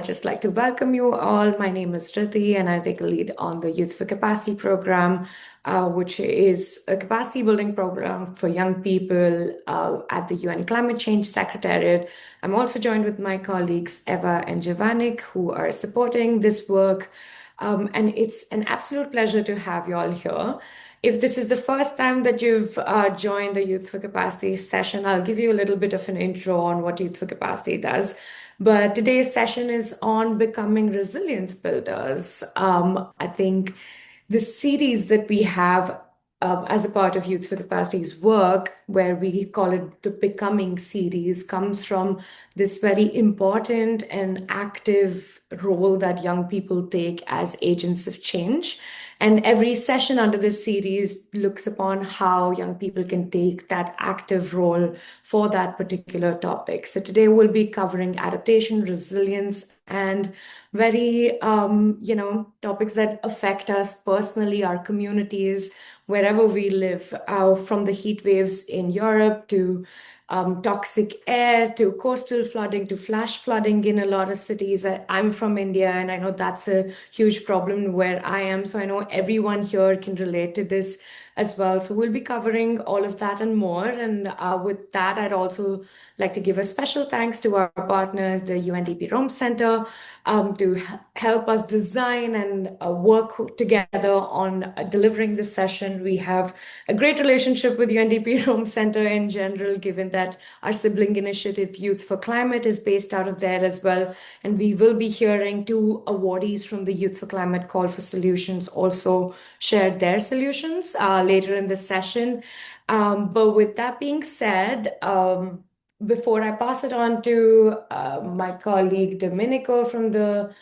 I'd just like to welcome you all. My name is Riti, and I take a lead on the Youth for Capacity program, which is a capacity building program for young people at the UN Climate Change Secretariat. I'm also joined with my colleagues Eva and Giovannik, who are supporting this work. And it's an absolute pleasure to have you all here. If this is the first time that you've joined a Youth for Capacity session, I'll give you a little bit of an intro on what Youth for Capacity does. But today's session is on becoming resilience builders. I think the series that we have as a part of Youth for Capacity's work, where we call it the Becoming series, comes from this very important and active role that young people take as agents of change. And every session under this series looks upon how young people can take that active role for that particular topic. So today we'll be covering adaptation, resilience, and very, topics that affect us personally, our communities, wherever we live, from the heat waves in Europe to toxic air to coastal flooding to flash flooding in a lot of cities. I'm from India, and I know that's a huge problem where I am. So I know everyone here can relate to this as well. So we'll be covering all of that and more. And with that, I'd also like to give a special thanks to our partners, the UNDP Rome Center, to help us design and work together on delivering this session. We have a great relationship with UNDP Rome Center in general, given that our sibling initiative, Youth for Climate, is based out of there as well. And we will be hearing two awardees from the Youth for Climate Call for Solutions also share their solutions later in the session. But with that being said, before I pass it on to my colleague Domenico from the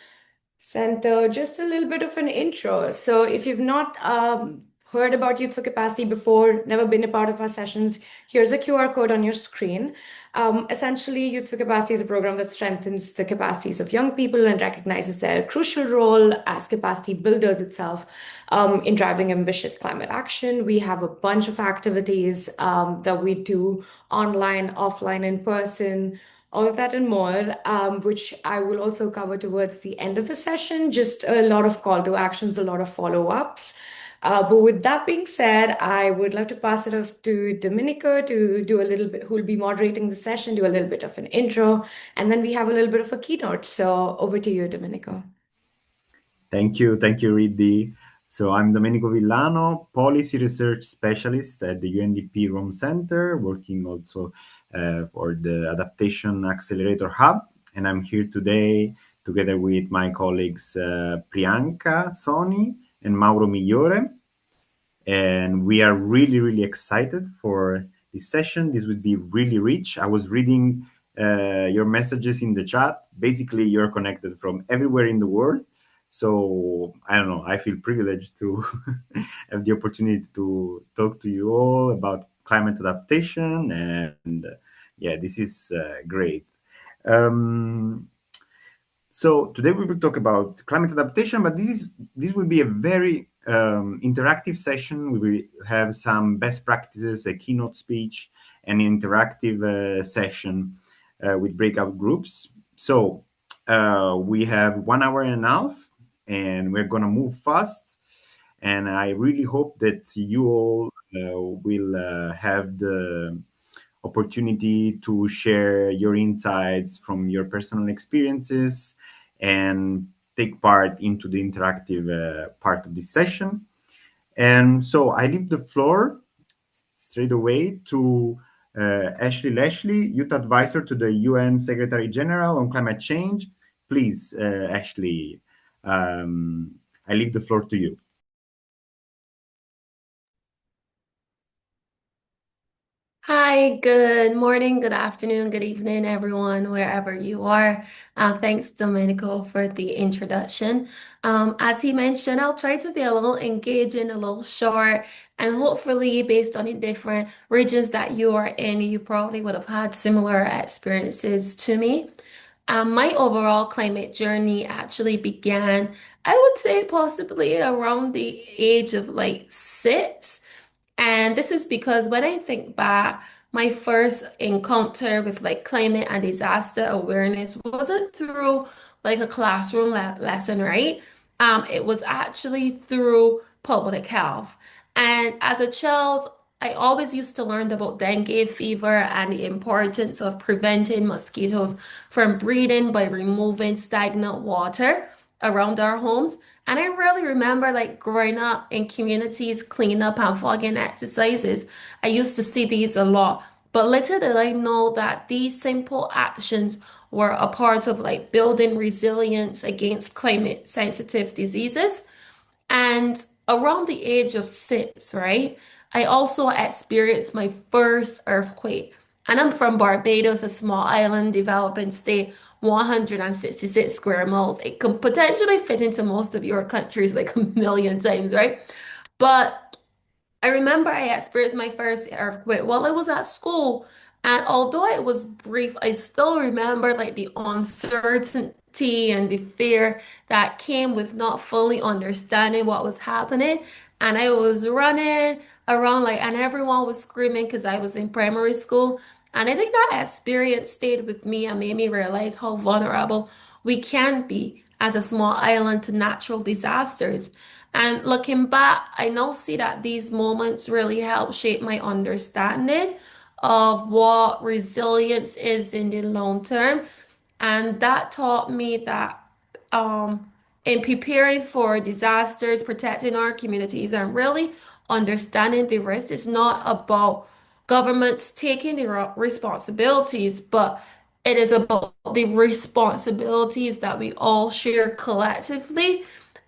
center, just a little bit of an intro. So, if you've not heard about Youth for Capacity before, never been a part of our sessions, here's a QR code on your screen. Essentially, Youth for Capacity is a program that strengthens the capacities of young people and recognizes their crucial role as capacity builders itself in driving ambitious climate action. We have a bunch of activities that we do online, offline, in person, all of that and more, which I will also cover towards the end of the session. Just a lot of call to actions, a lot of follow-ups. But with that being said, I would love to pass it off to Domenico to do a little bit, who will be moderating the session, do a little bit of an intro, and then we have a little bit of a keynote. So over to you, Domenico. Thank you, Riddi. So I'm Domenico Villano, Policy Research Specialist at the UNDP Rome Center, working also for the Adaptation Accelerator Hub. And I'm here today together with my colleagues Priyanka Soni and Mauro Migliore. And we are really, really excited for this session. This would be really rich. I was reading your messages in the chat. Basically, you're connected from everywhere in the world. So I don't know, I feel privileged to have the opportunity to talk to you all about climate adaptation. And yeah, this is great. So today we will talk about climate adaptation, but this will be a very interactive session. We will have some best practices, a keynote speech, an interactive session with breakout groups. So we have 1 hour and a half, and we're going to move fast. And I really hope that you all will have the opportunity to share your insights from your personal experiences and take part into the interactive part of this session. And so I leave the floor straight away to Ashley Lashley, Youth Advisor to the UN Secretary General on Climate Change. Please, Ashley, I leave the floor to you. Hi, good morning, good afternoon, good evening, everyone, wherever you are. Thanks, Domenico, for the introduction. As he mentioned, I'll try to be a little engaging, a little short, and hopefully, based on the different regions that you are in, you probably would have had similar experiences to me. My overall climate journey actually began, I would say, possibly around the age of like 6. And this is because when I think back, my first encounter with like climate and disaster awareness wasn't through like a classroom lesson, right? It was actually through public health. And as a child, I always used to learn about dengue fever and the importance of preventing mosquitoes from breeding by removing stagnant water around our homes. And I really remember like growing up in communities, cleanup and fogging exercises. I used to see these a lot. But little did I know that these simple actions were a part of like building resilience against climate sensitive diseases. And around the age of 6, right, I also experienced my first earthquake. And I'm from Barbados, a small island developing state, 166 square miles. It can potentially fit into most of your countries like a million times, right? But I remember I experienced my first earthquake while I was at school. And although it was brief, I still remember like the uncertainty and the fear that came with not fully understanding what was happening. And I was running around like, and everyone was screaming because I was in primary school. And I think that experience stayed with me and made me realize how vulnerable we can be as a small island to natural disasters. And looking back, I now see that these moments really help shape my understanding of what resilience is in the long term. And that taught me that in preparing for disasters, protecting our communities, and really understanding the risk is not about governments taking the responsibilities, but it is about the responsibilities that we all share collectively.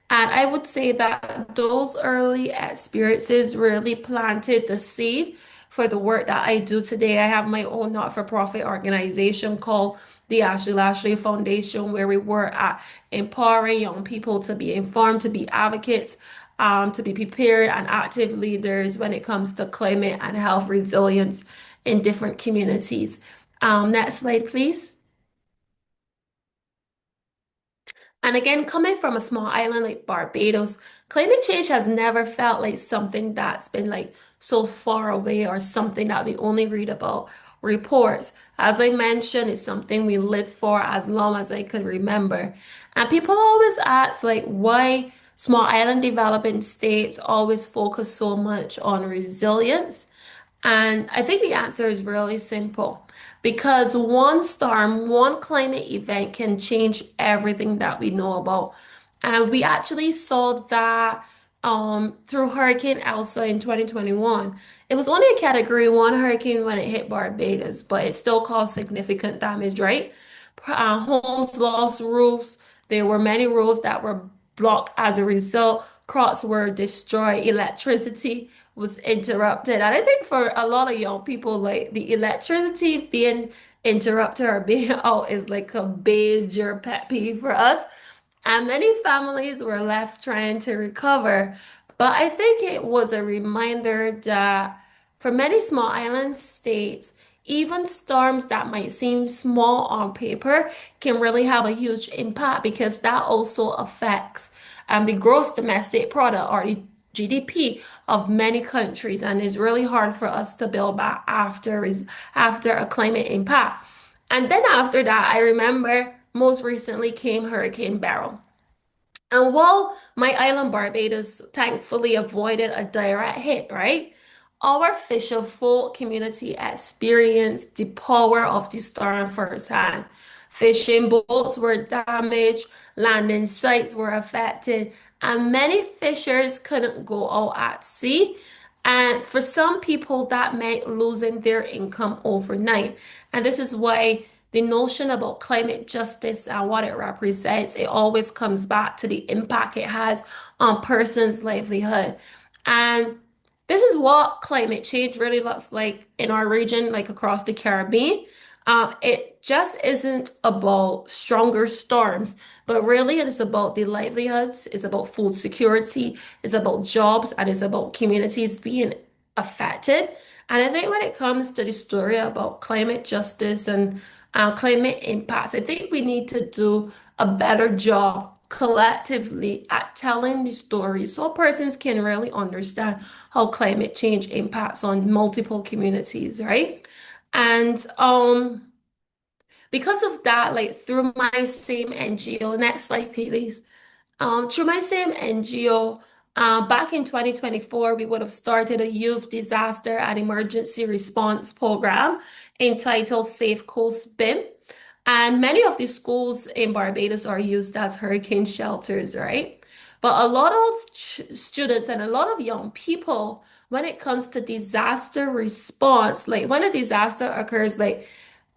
And I would say that those early experiences really planted the seed for the work that I do today. I have my own not-for-profit organization called the Ashley Lashley Foundation, where we work at empowering young people to be informed, to be advocates, to be prepared and active leaders when it comes to climate and health resilience in different communities. Next slide, please. And again, coming from a small island like Barbados, climate change has never felt like something that's been like so far away or something that we only read about reports. As I mentioned, it's something we lived for as long as I could remember. And people always ask like why small island developing states always focus so much on resilience. And I think the answer is really simple because one storm, one climate event can change everything that we know about. And we actually saw that through Hurricane Elsa in 2021. It was only a Category 1 hurricane when it hit Barbados, but it still caused significant damage, right? Homes lost, roofs. There were many roads that were blocked as a result. Crops were destroyed. Electricity was interrupted. And I think for a lot of young people, like the electricity being interrupted or being out is like a major pet peeve for us. And many families were left trying to recover. But I think it was a reminder that for many small island states, even storms that might seem small on paper can really have a huge impact because that also affects the gross domestic product or the GDP of many countries, and it's really hard for us to build back after a climate impact. And then after that, I remember most recently came Hurricane Beryl. And while my island Barbados thankfully avoided a direct hit, right? Our fisher-folk community experienced the power of the storm firsthand. Fishing boats were damaged, landing sites were affected, and many fishers couldn't go out at sea. And for some people, that meant losing their income overnight. And this is why the notion about climate justice and what it represents, it always comes back to the impact it has on person's livelihood. And this is what climate change really looks like in our region, like across the Caribbean. It just isn't about stronger storms, but really it is about the livelihoods, it's about food security, it's about jobs, and it's about communities being affected. And I think when it comes to the story about climate justice and climate impacts, I think we need to do a better job collectively at telling the story so persons can really understand how climate change impacts on multiple communities, right? And because of that, like through my same NGO, next slide, please. Through my same NGO, back in 2024, we would have started a youth disaster and emergency response program entitled Safe Coast BIM. And many of the schools in Barbados are used as hurricane shelters, right? But a lot of students and a lot of young people, when it comes to disaster response, like when a disaster occurs, like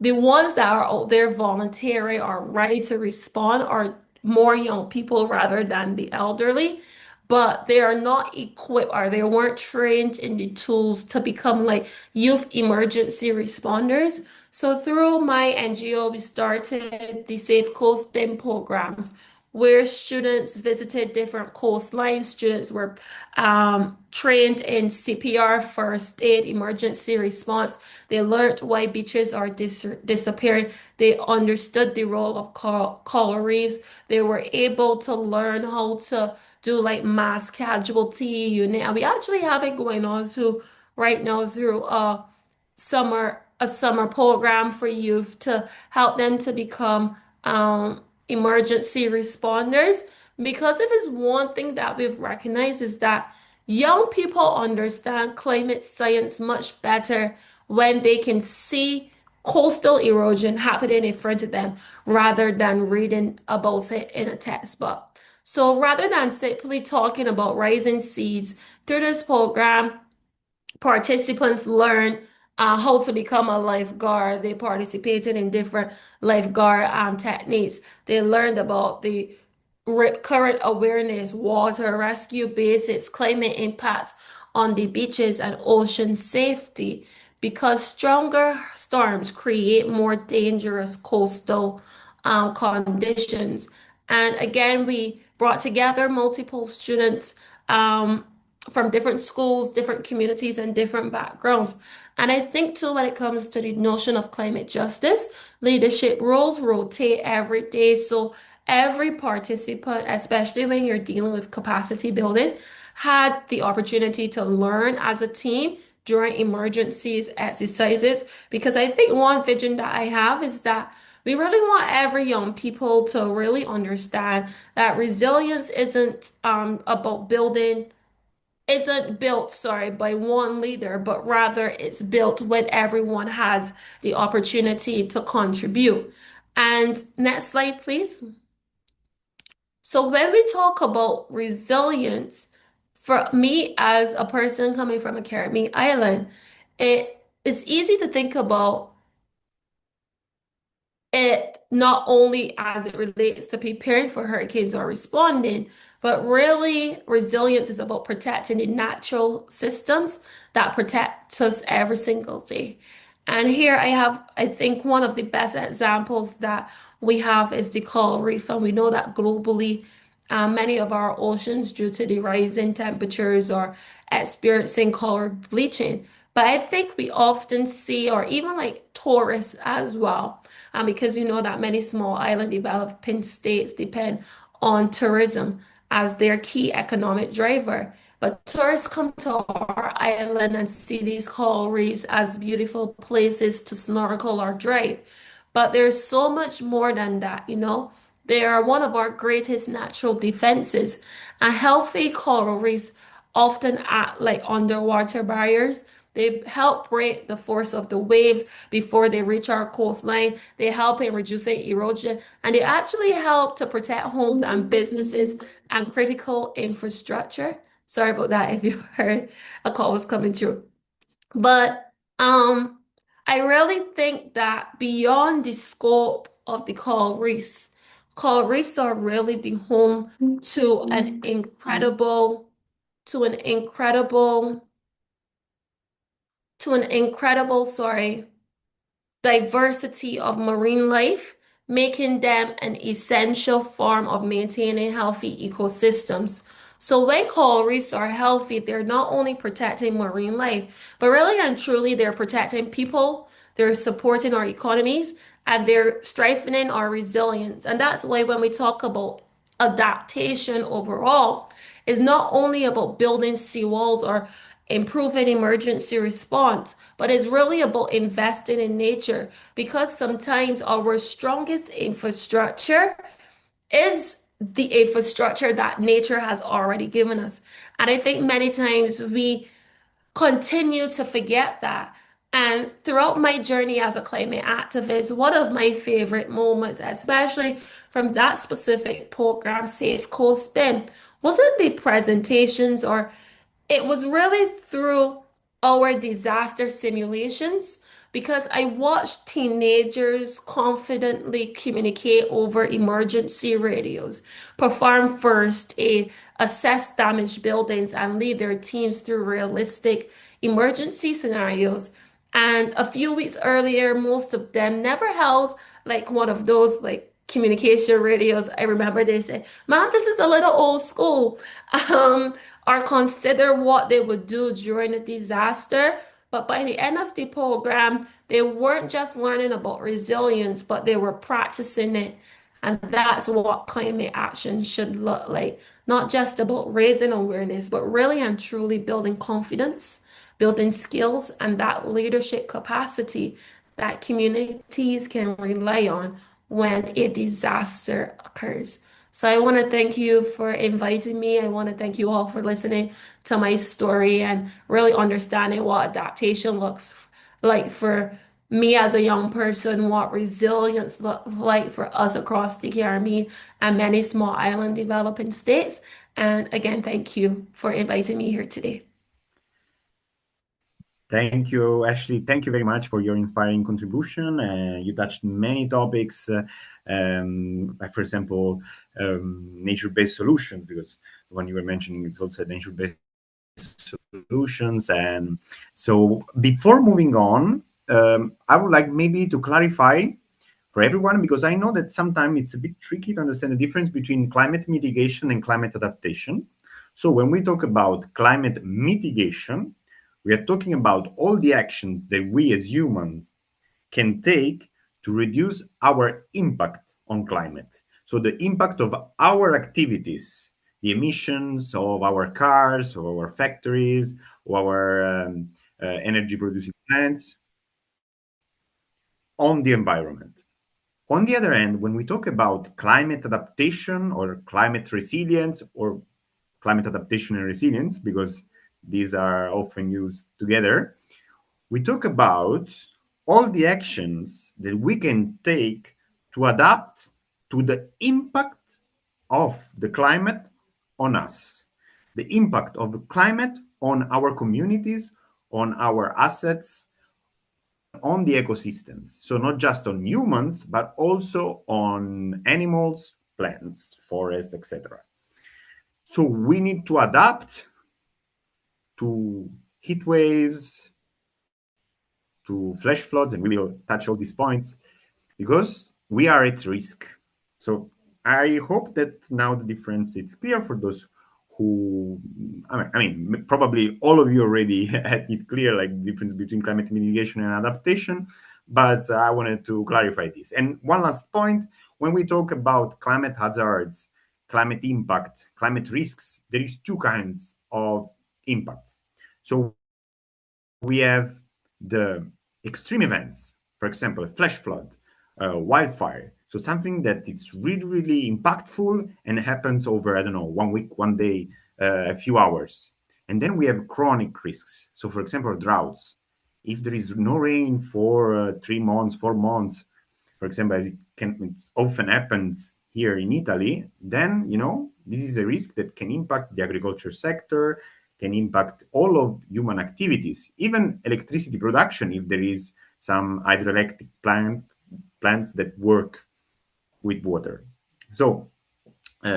the ones that are out there volunteering or ready to respond are more young people rather than the elderly, but they are not equipped or they weren't trained in the tools to become like youth emergency responders. So through my NGO, we started the Safe Coast BIM programs where students visited different coastlines. Students were trained in CPR, first aid, emergency response. They learned why beaches are disappearing. They understood the role of coral reefs. They were able to learn how to do like mass casualty unit. And we actually have it going on too right now through a summer program for youth to help them to become emergency responders. Because if it's one thing that we've recognized is that young people understand climate science much better when they can see coastal erosion happening in front of them rather than reading about it in a textbook. So rather than simply talking about rising seas through this program, participants learn how to become a lifeguard. They participated in different lifeguard techniques. They learned about the current awareness, water rescue basics, climate impacts on the beaches and ocean safety because stronger storms create more dangerous coastal conditions. And again, we brought together multiple students from different schools, different communities, and different backgrounds. And I think too, when it comes to the notion of climate justice, leadership roles rotate every day. So every participant, especially when you're dealing with capacity building, had the opportunity to learn as a team during emergencies exercises. Because I think one vision that I have is that we really want every young people to really understand that resilience isn't built, sorry, by one leader, but rather it's built when everyone has the opportunity to contribute. And next slide, please. So when we talk about resilience, for me as a person coming from a Caribbean island, it is easy to think about it not only as it relates to preparing for hurricanes or responding, but really resilience is about protecting the natural systems that protect us every single day. And here I have, I think one of the best examples that we have is the coral reef. And we know that globally, many of our oceans, due to the rising temperatures, are experiencing coral bleaching. But I think we often see, or even like tourists as well, because you know that many small island developing states depend on tourism as their key economic driver. But tourists come to our island and see these coral reefs as beautiful places to snorkel or drive. But there's so much more than that, you know. They are one of our greatest natural defenses. And healthy coral reefs often act like underwater barriers. They help break the force of the waves before they reach our coastline. They help in reducing erosion, and they actually help to protect homes and businesses and critical infrastructure. Sorry about that if you heard a call was coming through. But I really think that beyond the scope of the coral reefs are really the home to to an incredible, to an incredible, sorry, diversity of marine life, making them an essential form of maintaining healthy ecosystems. So when coral reefs are healthy, they're not only protecting marine life, but really and truly they're protecting people, they're supporting our economies, and they're strengthening our resilience. And that's why when we talk about adaptation overall, it's not only about building seawalls or improving emergency response, but it's really about investing in nature because sometimes our strongest infrastructure is the infrastructure that nature has already given us. And I think many times we continue to forget that. And throughout my journey as a climate activist, one of my favorite moments, especially from that specific program, Safe Coast Spin, wasn't the presentations or it was really through our disaster simulations because I watched teenagers confidently communicate over emergency radios, perform first aid, assess damaged buildings, and lead their teams through realistic emergency scenarios. And a few weeks earlier, most of them never held like one of those like communication radios. I remember they said, "Mom, this is a little old school." Um, or consider what they would do during a disaster. But by the end of the program, they weren't just learning about resilience, but they were practicing it. And that's what climate action should look like. Not just about raising awareness, but really and truly building confidence, building skills, and that leadership capacity that communities can rely on when a disaster occurs. So I want to thank you for inviting me. I want to thank you all for listening to my story and really understanding what adaptation looks like for me as a young person, what resilience looks like for us across the Caribbean and many small island developing states. And again, thank you for inviting me here today. Thank you, Ashley. Thank you very much for your inspiring contribution. You touched many topics, like, for example, nature-based solutions, because the one you were mentioning is also nature-based solutions. And so before moving on, I would like maybe to clarify for everyone, because I know that sometimes it's a bit tricky to understand the difference between climate mitigation and climate adaptation. So when we talk about climate mitigation, we are talking about all the actions that we as humans can take to reduce our impact on climate. So the impact of our activities, the emissions of our cars, of our factories, of our energy producing plants on the environment. On the other hand, when we talk about climate adaptation or climate resilience or climate adaptation and resilience, because these are often used together, we talk about all the actions that we can take to adapt to the impact of the climate on us, the impact of the climate on our communities, on our assets, on the ecosystems. So not just on humans, but also on animals, plants, forests, etc. So we need to adapt to heat waves, to flash floods, and we will touch all these points because we are at risk. So I hope that now the difference is clear for those who, I mean, probably all of you already had it clear, like the difference between climate mitigation and adaptation, but I wanted to clarify this. And one last point, when we talk about climate hazards, climate impact, climate risks, there is two kinds of impacts. So we have the extreme events, for example, a flash flood, wildfire. So something that it's really, really impactful and happens over, I don't know, 1 week, 1 day, a few hours. And then we have chronic risks. So, for example, droughts. If there is no rain for 3 months, 4 months, for example, as it often happens here in Italy, then, this is a risk that can impact the agriculture sector, can impact all of human activities, even electricity production, if there is some hydroelectric plants that work with water. So,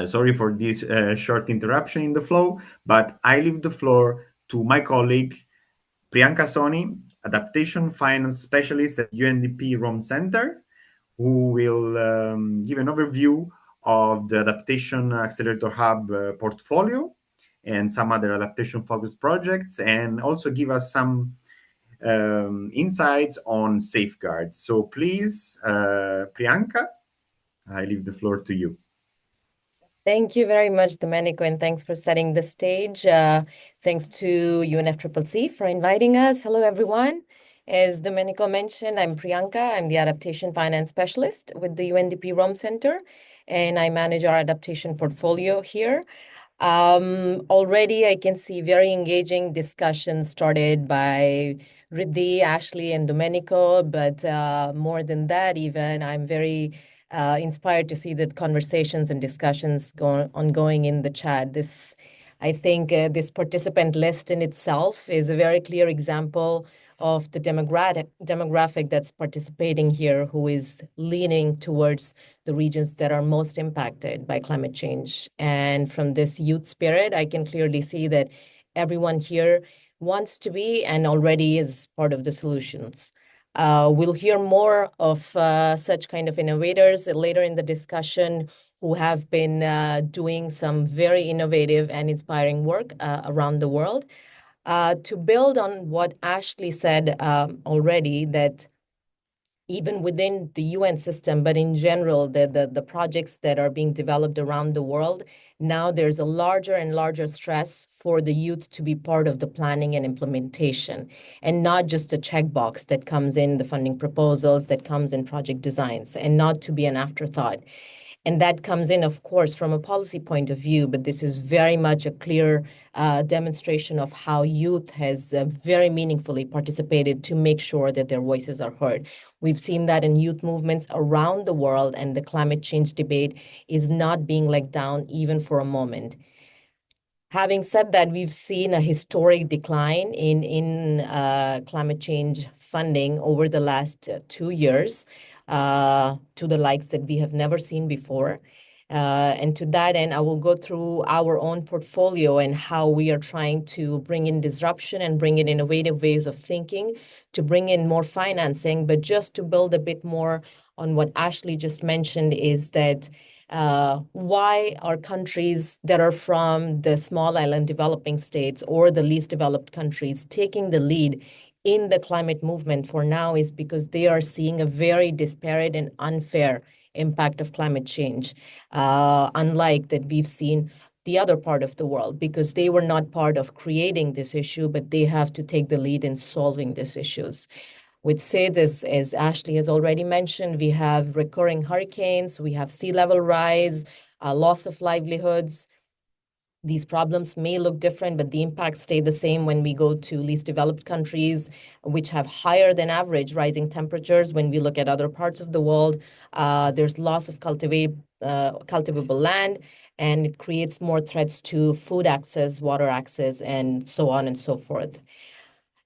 sorry for this short interruption in the flow, but I leave the floor to my colleague, Priyanka Soni, Adaptation Finance Specialist at UNDP Rome Center, who will give an overview of the Adaptation Accelerator Hub portfolio and some other adaptation-focused projects, and also give us some insights on safeguards. So please, Priyanka, I leave the floor to you. Thank you very much, Domenico, and thanks for setting the stage. Thanks to UNFCCC for inviting us. Hello, everyone. As Domenico mentioned, I'm Priyanka. I'm the Adaptation Finance Specialist with the UNDP Rome Center, and I manage our adaptation portfolio here. Already I can see very engaging discussions started by Riddhi, Ashley, and Domenico, but more than that, even I'm very inspired to see the conversations and discussions ongoing in the chat. I think, this participant list in itself is a very clear example of the demographic that's participating here, who is leaning towards the regions that are most impacted by climate change. And from this youth spirit, I can clearly see that everyone here wants to be and already is part of the solutions. We'll hear more of such kind of innovators later in the discussion who have been doing some very innovative and inspiring work around the world. To build on what Ashley said already, that even within the UN system, but in general, the projects that are being developed around the world, now there's a larger and larger stress for the youth to be part of the planning and implementation, and not just a checkbox that comes in the funding proposals, that comes in project designs, and not to be an afterthought. And that comes in, of course, from a policy point of view, but this is very much a clear demonstration of how youth has very meaningfully participated to make sure that their voices are heard. We've seen that in youth movements around the world, and the climate change debate is not being let down even for a moment. Having said that, we've seen a historic decline in climate change funding over the last 2 years, to the likes that we have never seen before. And to that end, I will go through our own portfolio and how we are trying to bring in disruption and bring in innovative ways of thinking to bring in more financing. But just to build a bit more on what Ashley just mentioned, is that why are countries that are from the small island developing states or the least developed countries taking the lead in the climate movement for now, is because they are seeing a very disparate and unfair impact of climate change, unlike that we've seen the other part of the world, because they were not part of creating this issue, but they have to take the lead in solving these issues. With SIDS, as Ashley has already mentioned, we have recurring hurricanes, we have sea level rise, loss of livelihoods. These problems may look different, but the impacts stay the same when we go to least developed countries, which have higher than average rising temperatures. When we look at other parts of the world, there's loss of cultivable land, and it creates more threats to food access, water access, and so on and so forth.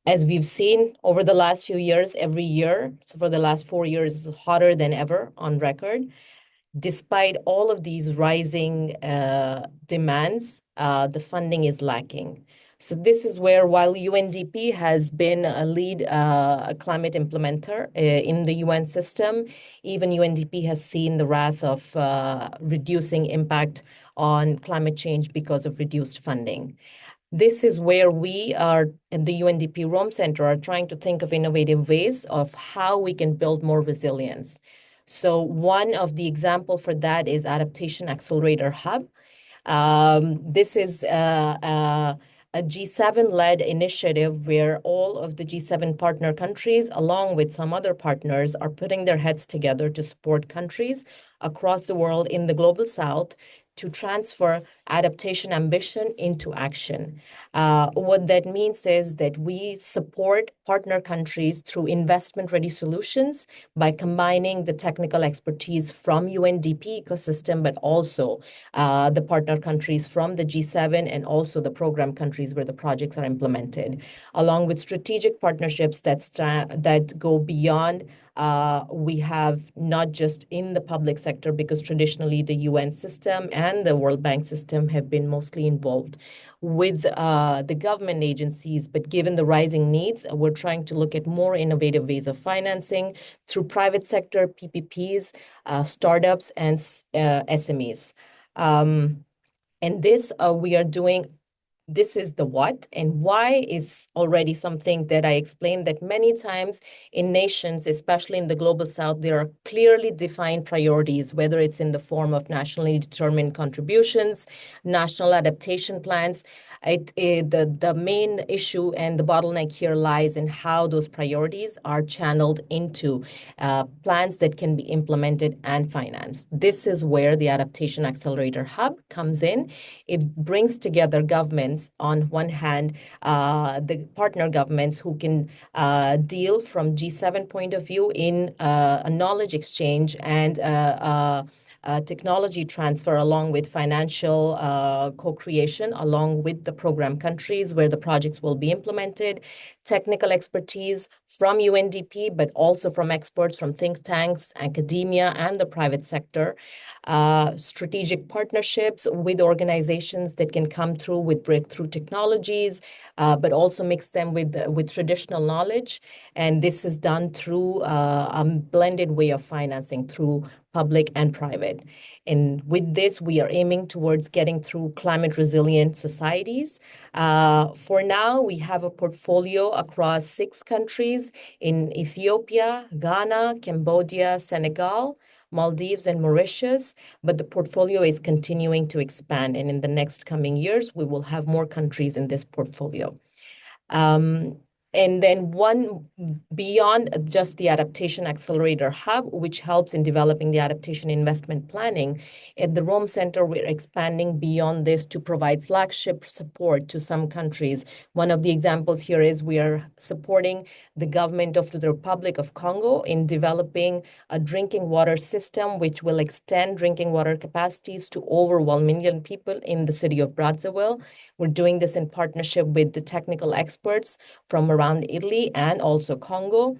As we've seen over the last few years, every year, so for the last 4 years, is hotter than ever on record. Despite all of these rising demands, the funding is lacking. So this is where, while UNDP has been a lead climate implementer in the UN system, even UNDP has seen the wrath of reducing impact on climate change because of reduced funding. This is where we are in the UNDP Rome Center are trying to think of innovative ways of how we can build more resilience. So one of the example for that is Adaptation Accelerator Hub. This is a G7-led initiative where all of the G7 partner countries, along with some other partners, are putting their heads together to support countries across the world in the global south to transfer adaptation ambition into action. What that means is that we support partner countries through investment-ready solutions by combining the technical expertise from UNDP ecosystem, but also the partner countries from the G7 and also the program countries where the projects are implemented, along with strategic partnerships that go beyond. We have not just in the public sector, because traditionally the UN system and the World Bank system have been mostly involved with the government agencies. But given the rising needs, we're trying to look at more innovative ways of financing through private sector, PPPs, startups, and SMEs. And this we are doing this is the what, and why is already something that I explained that many times in nations, especially in the global south, there are clearly defined priorities, whether it's in the form of nationally determined contributions, national adaptation plans. The main issue and the bottleneck here lies in how those priorities are channeled into plans that can be implemented and financed. This is where the Adaptation Accelerator Hub comes in. It brings together governments on one hand, the partner governments who can deal from G7 point of view in a knowledge exchange and technology transfer along with financial co-creation along with the program countries where the projects will be implemented, technical expertise from UNDP, but also from experts from think tanks, academia, and the private sector, strategic partnerships with organizations that can come through with breakthrough technologies, but also mix them with traditional knowledge. And this is done through a blended way of financing through public and private. And with this, we are aiming towards getting through climate resilient societies. For now, we have a portfolio across 6 countries in Ethiopia, Ghana, Cambodia, Senegal, Maldives, and Mauritius, but the portfolio is continuing to expand. And in the next coming years, we will have more countries in this portfolio. And then one beyond just the Adaptation Accelerator Hub, which helps in developing the adaptation investment planning, at the Rome Center, we're expanding beyond this to provide flagship support to some countries. One of the examples here is we are supporting the government of the Republic of Congo in developing a drinking water system, which will extend drinking water capacities to over 1 million people in the city of Brazzaville. We're doing this in partnership with the technical experts from around Italy and also Congo.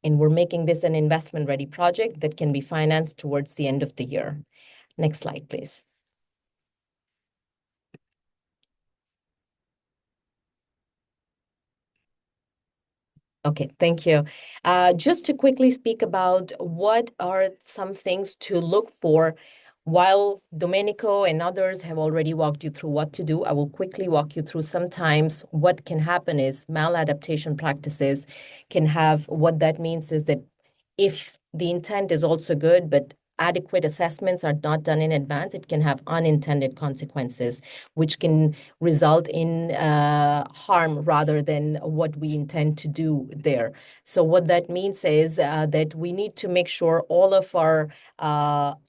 And we're making this an investment-ready project that can be financed towards the end of the year. Next slide, please. Okay, thank you. Just to quickly speak about what are some things to look for. While Domenico and others have already walked you through what to do, I will quickly walk you through sometimes what can happen is maladaptation practices can have, what that means is that if the intent is also good, but adequate assessments are not done in advance, it can have unintended consequences, which can result in harm rather than what we intend to do there. So what that means is that we need to make sure all of our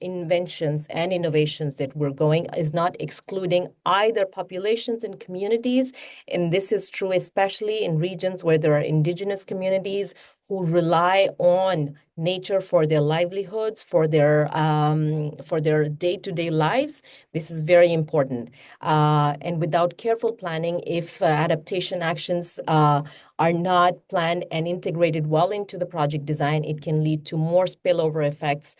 inventions and innovations that we're going is not excluding either populations and communities. And this is true especially in regions where there are indigenous communities who rely on nature for their livelihoods, for their day-to-day lives. This is very important. And without careful planning, if adaptation actions are not planned and integrated well into the project design, it can lead to more spillover effects,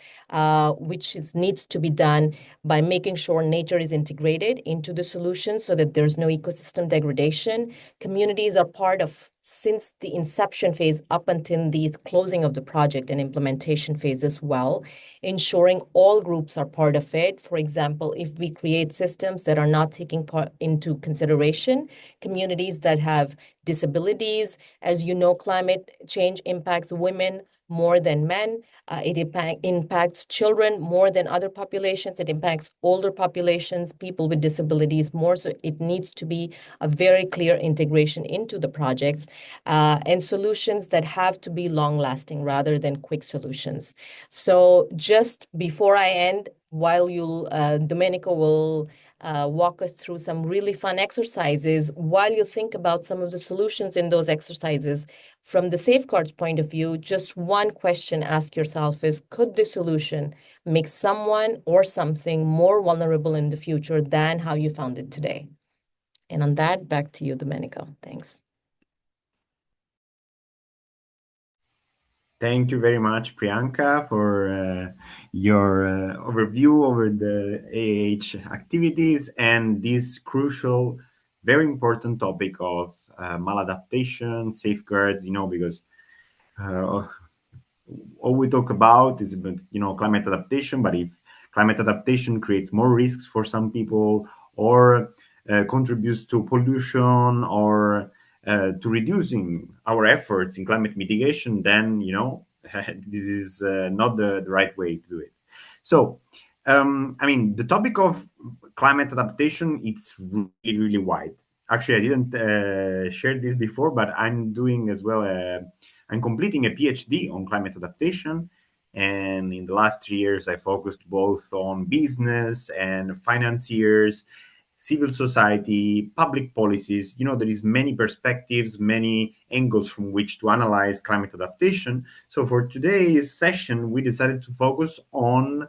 which needs to be done by making sure nature is integrated into the solution so that there's no ecosystem degradation. Communities are part of since the inception phase up until the closing of the project and implementation phase as well, ensuring all groups are part of it. For example, if we create systems that are not taking part into consideration, communities that have disabilities, as you know, climate change impacts women more than men. It impacts children more than other populations. It impacts older populations, people with disabilities more. So it needs to be a very clear integration into the projects and solutions that have to be long-lasting rather than quick solutions. So just before I end, while Domenico will walk us through some really fun exercises, while you think about some of the solutions in those exercises, from the safeguards point of view, just one question ask yourself is, could the solution make someone or something more vulnerable in the future than how you found it today? And on that, back to you, Domenico. Thanks. Thank you very much, Priyanka, for your overview over the AAH activities and this crucial, very important topic of maladaptation, safeguards, because all we talk about is, climate adaptation, but if climate adaptation creates more risks for some people or contributes to pollution or to reducing our efforts in climate mitigation, then this is not the right way to do it. So, I mean, the topic of climate adaptation, it's really, really wide. Actually, I didn't share this before, but I'm doing as well. I'm completing a PhD on climate adaptation. And in the last 3 years, I focused both on business and financiers, civil society, public policies. There is many perspectives, many angles from which to analyze climate adaptation. So for today's session, we decided to focus on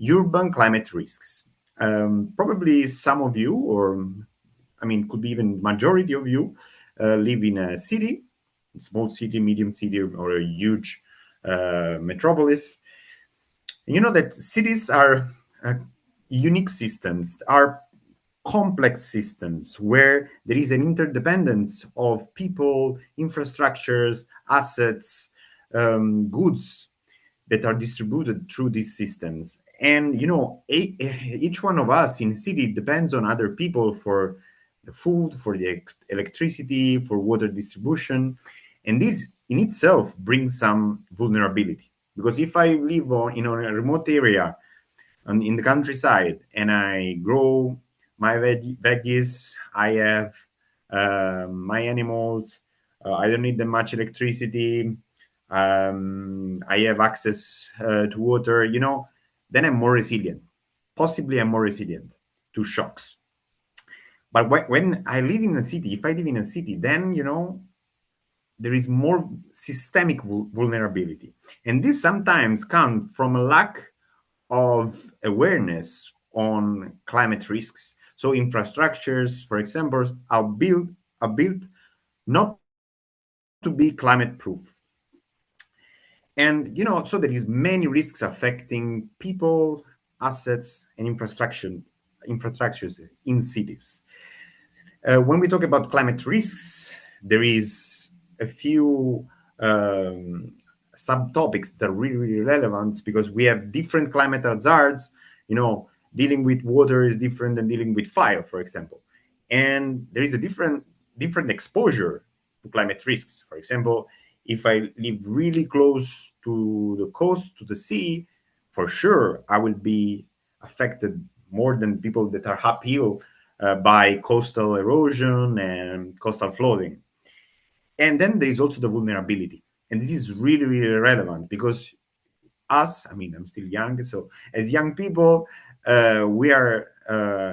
urban climate risks. Probably some of you, or I mean, could be even majority of you, live in a city, small city, medium city, or a huge metropolis. You know that cities are unique systems, are complex systems where there is an interdependence of people, infrastructures, assets, goods that are distributed through these systems. And each one of us in the city depends on other people for the food, for the electricity, for water distribution. And this in itself brings some vulnerability. Because if I live in a remote area in the countryside and I grow my veggies, I have my animals, I don't need that much electricity, I have access to water, then I'm more resilient. Possibly I'm more resilient to shocks. But when I live in a city, if I live in a city, then, there is more systemic vulnerability. And this sometimes comes from a lack of awareness on climate risks. So infrastructures, for example, are built not to be climate proof. And so there is many risks affecting people, assets, and infrastructures in cities. When we talk about climate risks, there is a few subtopics that are really, really relevant because we have different climate hazards. Dealing with water is different than dealing with fire, for example. And there is a different exposure to climate risks. For example, if I live really close to the coast, to the sea, for sure I will be affected more than people that are uphill by coastal erosion and coastal flooding. And then there is also the vulnerability. And this is really, really relevant because I mean, I'm still young. So as young people, we are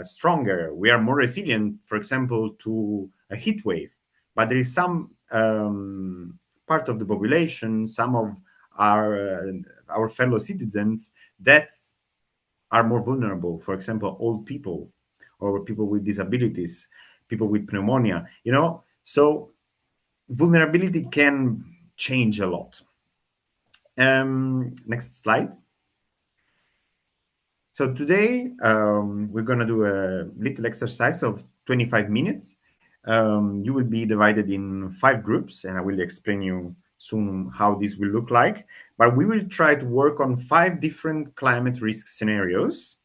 stronger. We are more resilient, for example, to a heat wave. But there is some part of the population, some of our fellow citizens that are more vulnerable. For example, old people or people with disabilities, people with pneumonia, So vulnerability can change a lot. Next slide. So today we're going to do a little exercise of 25 minutes. You will be divided in 5 groups, and I will explain you soon how this will look like. But we will try to work on 5 different climate risk scenarios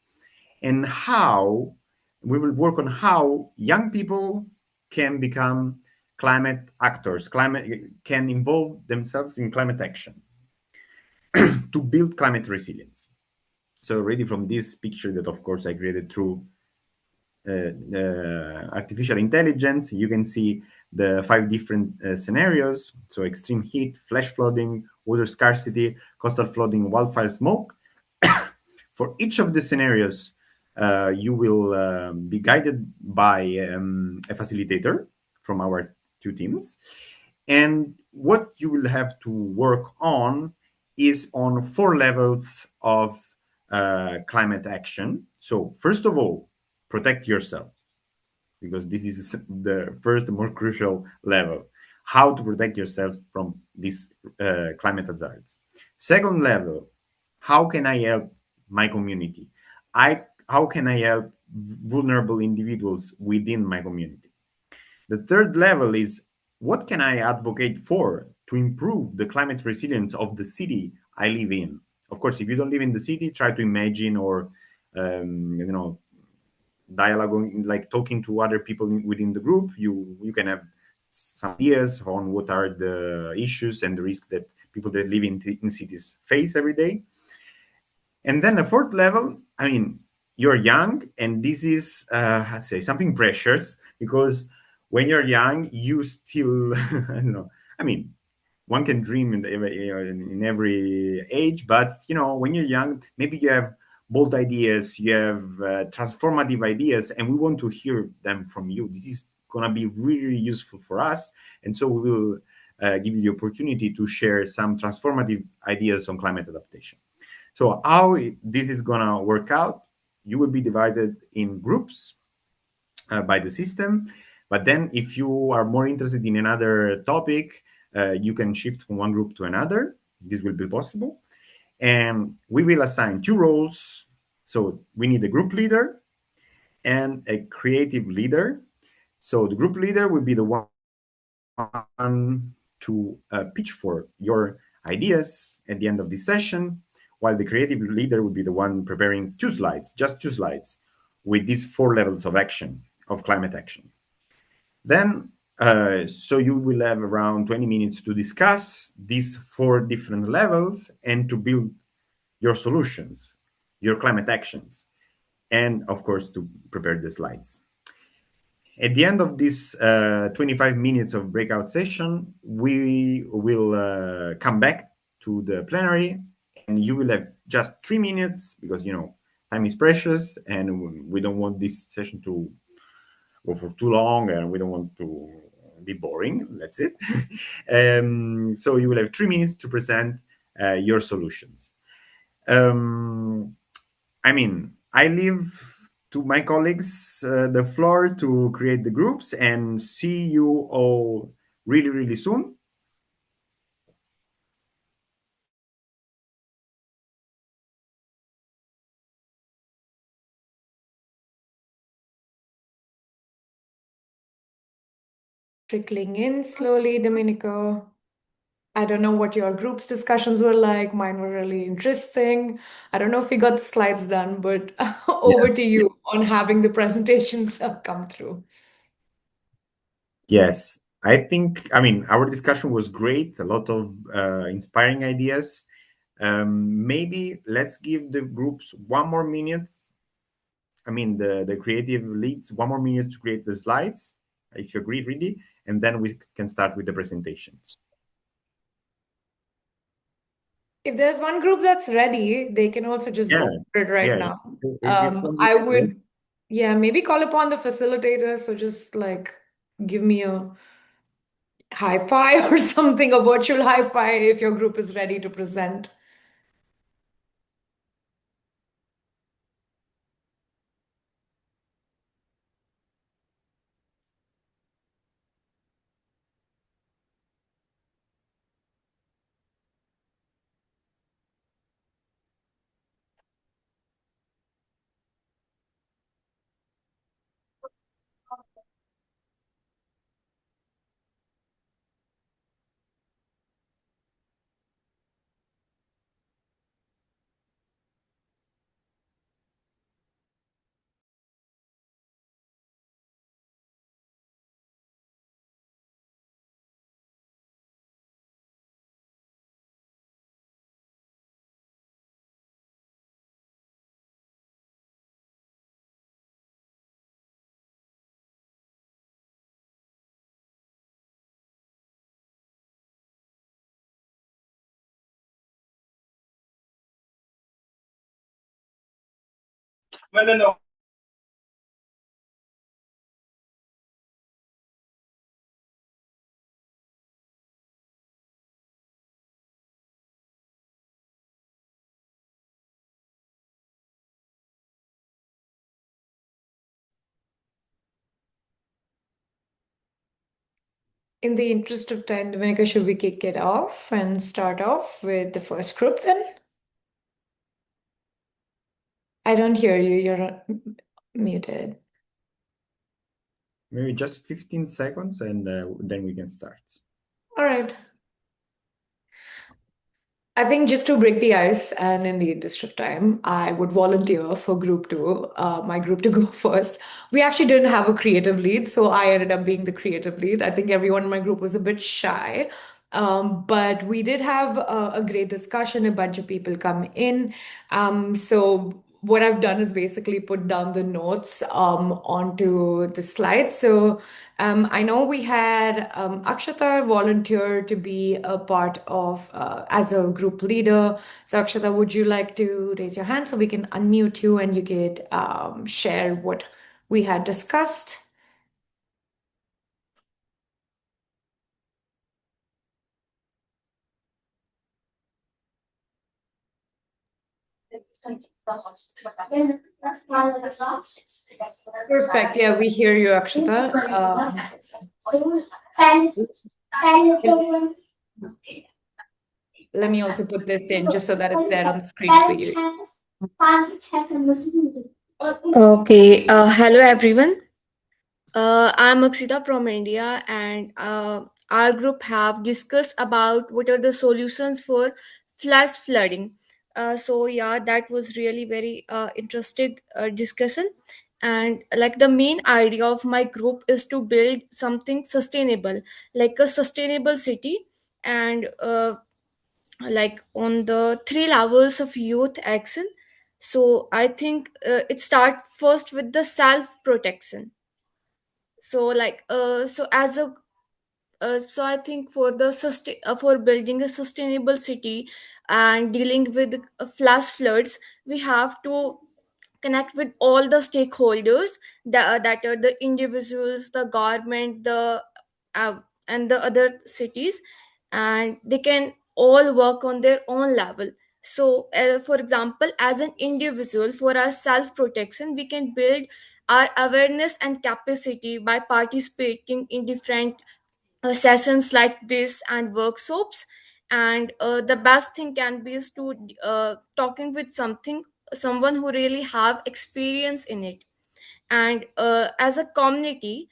and how we will work on how young people can become climate actors, can involve themselves in climate action to build climate resilience. So already from this picture that, of course, I created through artificial intelligence, you can see the 5 different scenarios. So extreme heat, flash flooding, water scarcity, coastal flooding, wildfire smoke. For each of the scenarios, you will be guided by a facilitator from our 2 teams. And what you will have to work on is on 4 levels of climate action. So first of all, protect yourself, because this is the first, more crucial level. How to protect yourself from these climate hazards. Second level, how can I help my community? How can I help vulnerable individuals within my community? The third level is, what can I advocate for to improve the climate resilience of the city I live in? Of course, if you don't live in the city, try to imagine or dialogue, like talking to other people within the group. You can have some ideas on what are the issues and the risks that people that live in cities face every day. And then the fourth level, I mean, you're young, and this is, I say, something precious, because when you're young, you still, I don't know, I mean, one can dream in every age, but when you're young, maybe you have bold ideas, you have transformative ideas, and we want to hear them from you. This is going to be really, really useful for us, and so we will give you the opportunity to share some transformative ideas on climate adaptation. So how this is going to work out, you will be divided in groups by the system. But then if you are more interested in another topic, you can shift from one group to another. This will be possible. And we will assign two roles. So we need a group leader and a creative leader. So the group leader will be the one to pitch for your ideas at the end of this session, while the creative leader will be the one preparing just two slides, with these 4 levels of action, of climate action. Then, so you will have around 20 minutes to discuss these 4 different levels and to build your solutions, your climate actions, and of course, to prepare the slides. At the end of this 25 minutes of breakout session, we will come back to the plenary, and you will have just 3 minutes, because time is precious, and we don't want this session to go for too long, and we don't want to be boring. That's it. So you will have 3 minutes to present your solutions. I mean, I leave to my colleagues the floor to create the groups, and see you all really, really soon. Trickling in slowly, Domenico. I don't know what your group's discussions were like. Mine were really interesting. I don't know if we got the slides done, but over to you on having the presentations come through. Yes, I mean, our discussion was great. A lot of inspiring ideas. Maybe let's give the groups 1 more minute. I mean, the creative leads 1 more minute to create the slides, if you agree, really, and then we can start with the presentations. If there's one group that's ready, they can also just go for it right now. I would, maybe call upon the facilitator. So just like give me a high five or something, a virtual high five if your group is ready to present. No. In the interest of time, Dominica, should we kick it off and start off with the first group then? I don't hear you. You're muted. Maybe just 15 seconds, and then we can start. All right. I think just to break the ice and in the interest of time, I would volunteer for group two, my group to go first. We actually didn't have a creative lead, so I ended up being the creative lead. I think everyone in my group was a bit shy. But we did have a great discussion, a bunch of people come in. So what I've done is basically put down the notes onto the slides. So I know we had Akshata volunteer to be a part of as a group leader. So Akshata, would you like to raise your hand so we can unmute you and you could share what we had discussed? Perfect. Yeah, we hear you, Akshata. Let me also put this in just so that it's there on the screen for you. Okay, hello everyone. I'm Aksita from India, and our group have discussed about what are the solutions for flash flooding. So yeah, that was really very interesting discussion. And like the main idea of my group is to build something sustainable, like a sustainable city, and like on the three levels of youth action. So I think it start first with the self protection. So like so as a so I think for the for building a sustainable city and dealing with flash floods, we have to connect with all the stakeholders that are the individuals, the government, the uh, and the other cities, and they can all work on their own level. So for example, as an individual, for our self protection, we can build our awareness and capacity by participating in different sessions like this and workshops. And the best thing can be is to talking with someone who really have experience in it. And as a community,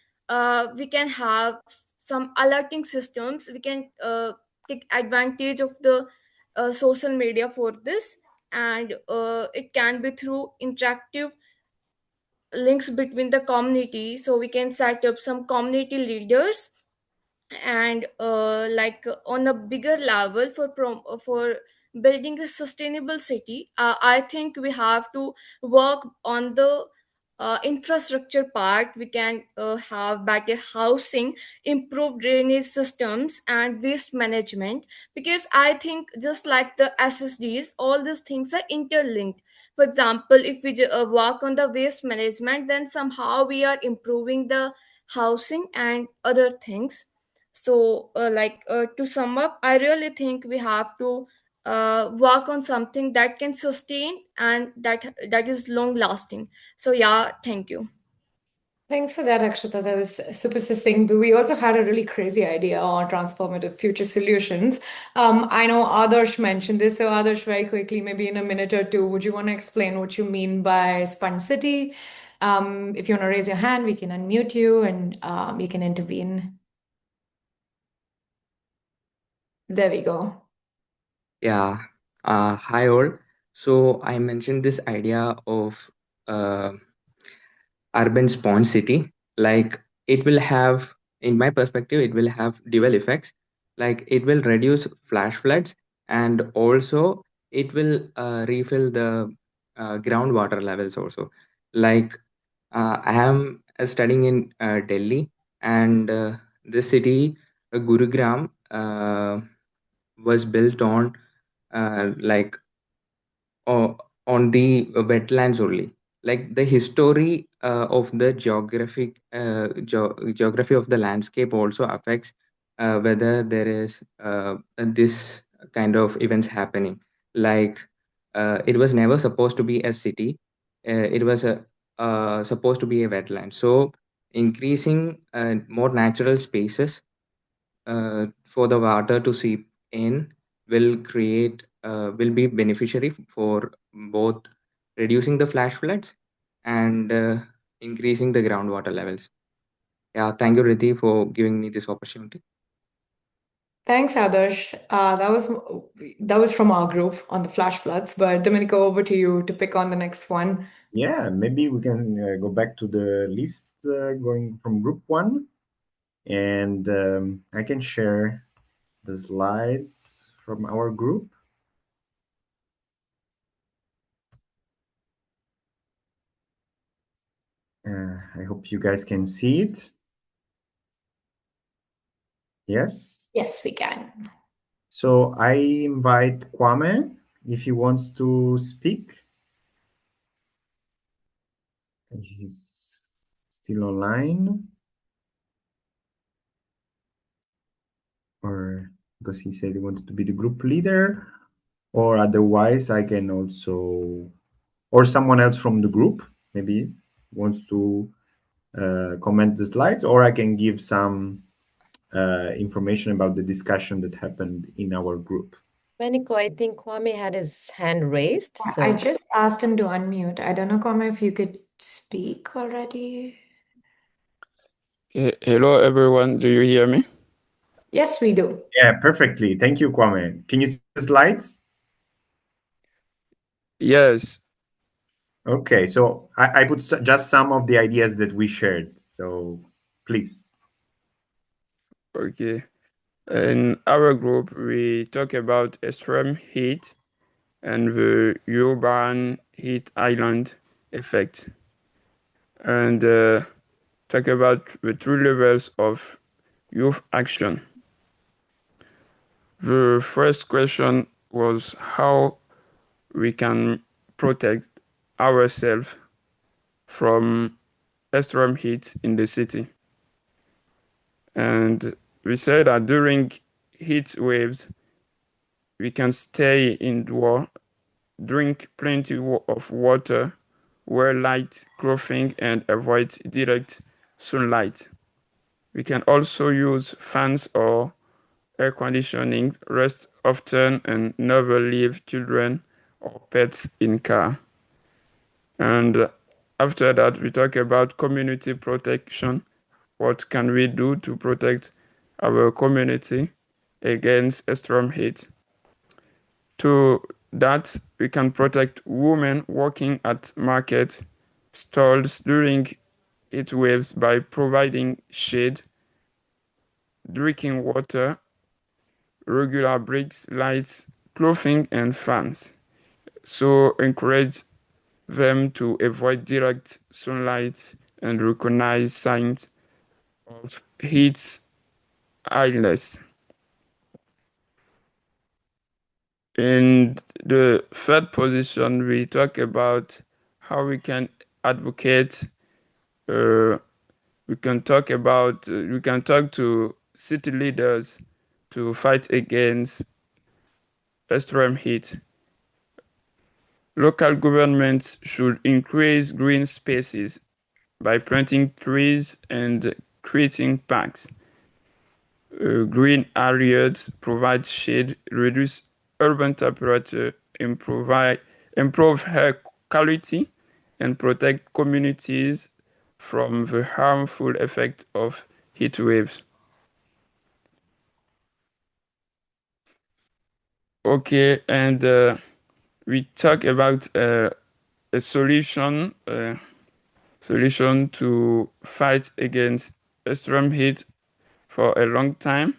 we can have some alerting systems. We can take advantage of the social media for this, and it can be through interactive links between the community. So we can set up some community leaders. And on a bigger level, for building a sustainable city, I think we have to work on the infrastructure part. We can have better housing, improved drainage systems, and waste management, because I think just like the ssds, all these things are interlinked. For example, if we work on the waste management, then somehow we are improving the housing and other things. So to sum up, I really think we have to work on something that can sustain and that is long lasting. So yeah, thank you. Thanks for that, Akshata. That was super succinct. But we also had a really crazy idea on transformative future solutions. I know Adarsh mentioned this, so Adarsh, very quickly, maybe in a minute or two, would you want to explain what you mean by Sponge City? If you want to raise your hand, we can unmute you and you can intervene. There we go. Yeah. Hi all. So I mentioned this idea of uh, urban sponge city. Like it will have, in my perspective, it will have dual effects. Like it will reduce flash floods, and also it will refill the groundwater levels also. Like I am studying in Delhi, and this city, Gurugram, was built on like o- on the wetlands only. Like the history of the geography of the landscape also affects whether there is this kind of events happening. Like it was never supposed to be a city. It was supposed to be a wetland. So increasing more natural spaces for the water to seep in will be beneficiary for both reducing the flash floods and increasing the groundwater levels. Yeah, thank you, Rithi, for giving me this opportunity. Thanks, Adarsh. That was from our group on the flash floods. But Domenico, over to you to pick on the next one. Yeah, maybe we can go back to the list going from group one, and I can share the slides from our group. I hope you guys can see it. Yes? Yes, we can. So I invite Kwame if he wants to speak. He's still online. Or because he said he wanted to be the group leader. Or otherwise, I can also, or someone else from the group maybe wants to comment the slides, or I can give some information about the discussion that happened in our group. Domenico, I think Kwame had his hand raised. I So just asked him to unmute. I don't know, Kwame, if you could speak already. Hello, everyone. Do you hear me? Yes, we do. Yeah, perfectly. Thank you, Kwame. Can you see the slides? Yes. Okay, so I put just some of the ideas that we shared. So please. Okay. In our group, we talk about extreme heat and the urban heat island effect, and talk about the three levels of youth action. The first question was how we can protect ourselves from extreme heat in the city. And we said that during heat waves, we can stay indoor, drink plenty of water, wear light clothing, and avoid direct sunlight. We can also use fans or air conditioning, rest often, and never leave children or pets in car. And after that, we talk about community protection. What can we do to protect our community against extreme heat? To that, we can protect women working at market stalls during heat waves by providing shade, drinking water, regular breaks, lights, clothing, and fans. So encourage them to avoid direct sunlight and recognize signs of heat illness. In the third position, we talk about how we can advocate. We can talk about. We can talk to city leaders to fight against extreme heat. Local governments should increase green spaces by planting trees and creating parks. Green areas provide shade, reduce urban temperature, improve air quality, and protect communities from the harmful effect of heat waves. Okay, and we talk about a solution to fight against extreme heat for a long time,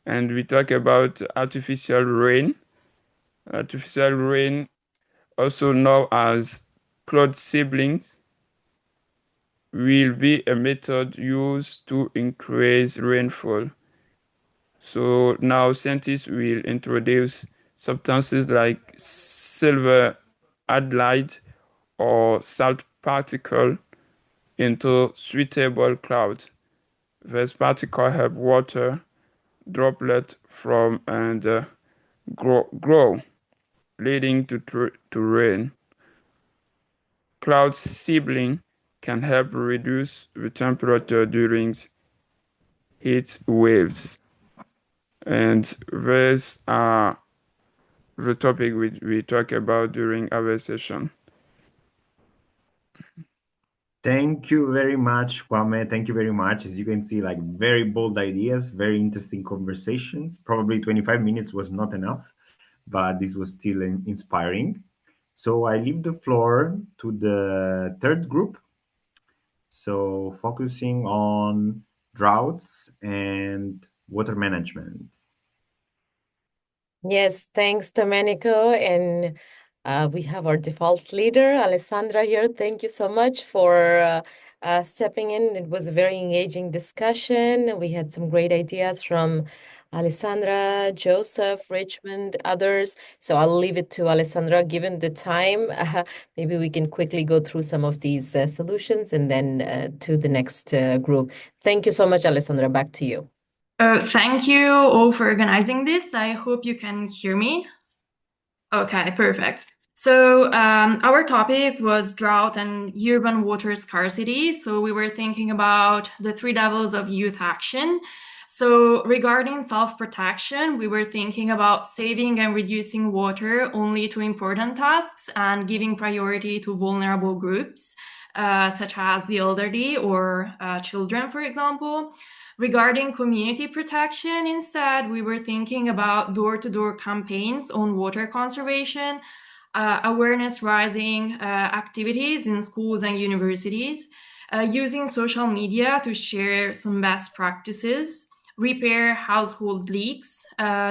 and we talk about artificial rain. Artificial rain, also known as cloud siblings, will be a method used to increase rainfall. So now scientists will introduce substances like silver halide or salt particle into suitable clouds. These particles help water droplets from and grow, leading to rain. Cloud sibling can help reduce the temperature during heat waves. And these are the topic we talk about during our session. Thank you very much, Kwame. Thank you very much. As you can see, like very bold ideas, very interesting conversations. Probably 25 minutes was not enough, but this was still inspiring. So I leave the floor to the third group. So focusing on droughts and water management. Yes, thanks, Domenico. And we have our default leader, Alessandra, here. Thank you so much for stepping in. It was a very engaging discussion. We had some great ideas from Alessandra, Joseph, Richmond, others. So I'll leave it to Alessandra, given the time. Maybe we can quickly go through some of these solutions and then to the next group. Thank you so much, Alessandra. Back to you. Thank you all for organizing this. I hope you can hear me. Okay, perfect. So our topic was drought and urban water scarcity. So we were thinking about the three levels of youth action. So regarding self-protection, we were thinking about saving and reducing water only to important tasks and giving priority to vulnerable groups, such as the elderly or children, for example. Regarding community protection, instead, we were thinking about door-to-door campaigns on water conservation, awareness raising activities in schools and universities, using social media to share some best practices, repair household leaks,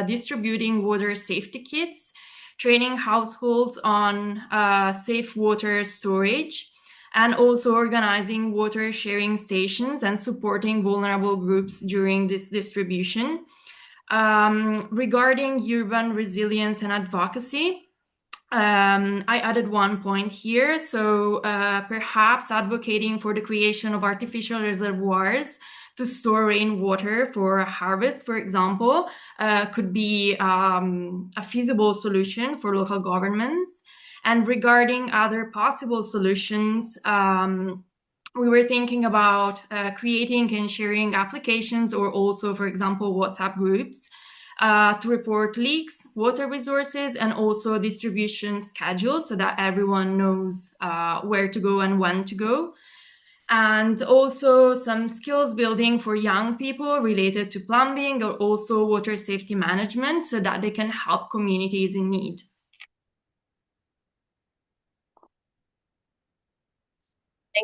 distributing water safety kits, training households on safe water storage, and also organizing water sharing stations and supporting vulnerable groups during this distribution. Regarding urban resilience and advocacy, I added one point here. So perhaps advocating for the creation of artificial reservoirs to store rainwater for harvest, for example, could be a feasible solution for local governments. And regarding other possible solutions, we were thinking about creating and sharing applications or also, for example, WhatsApp groups to report leaks, water resources, and also distribution schedules so that everyone knows where to go and when to go. And also some skills building for young people related to plumbing or also water safety management so that they can help communities in need.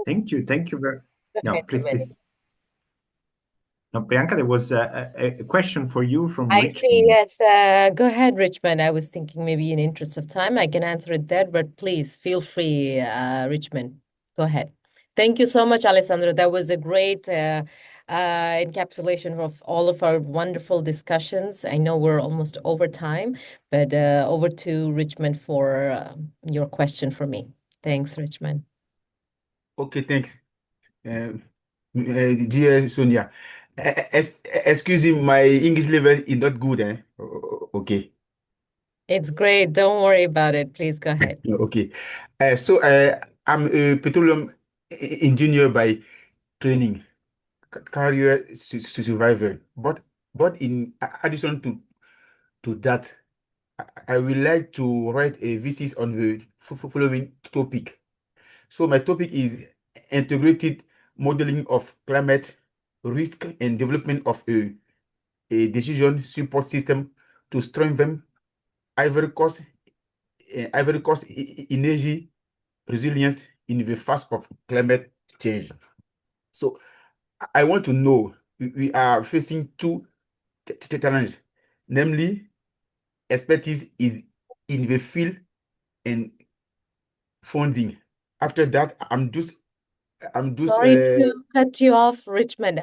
Thank you. Thank you very No, Okay, please, Domenico. please. No, Priyanka, there was a question for you from I see, Richmond. yes. Go ahead, Richmond. I was thinking maybe in interest of time, I can answer it there, but please feel free, Richmond. Go ahead. Thank you so much, Alessandro. That was a great encapsulation of all of our wonderful discussions. I know we're almost over time, but over to Richmond for your question for me. Thanks, Richmond. Okay, thanks. Dear Sonia, excuse me, my English level is not good, eh? Okay. It's great. Don't worry about it. Please go ahead. Okay. I'm a petroleum engineer by training, career survivor. But in addition to that, I would like to write a thesis on the following topic. So my topic is integrated modeling of climate risk and development of a decision support system to strengthen Ivory Coast, Ivory Coast energy resilience in the face of climate change. So I want to know, we are facing two challenges, namely expertise is in the field and funding. After that, I'm just Sorry to cut you off, Richmond.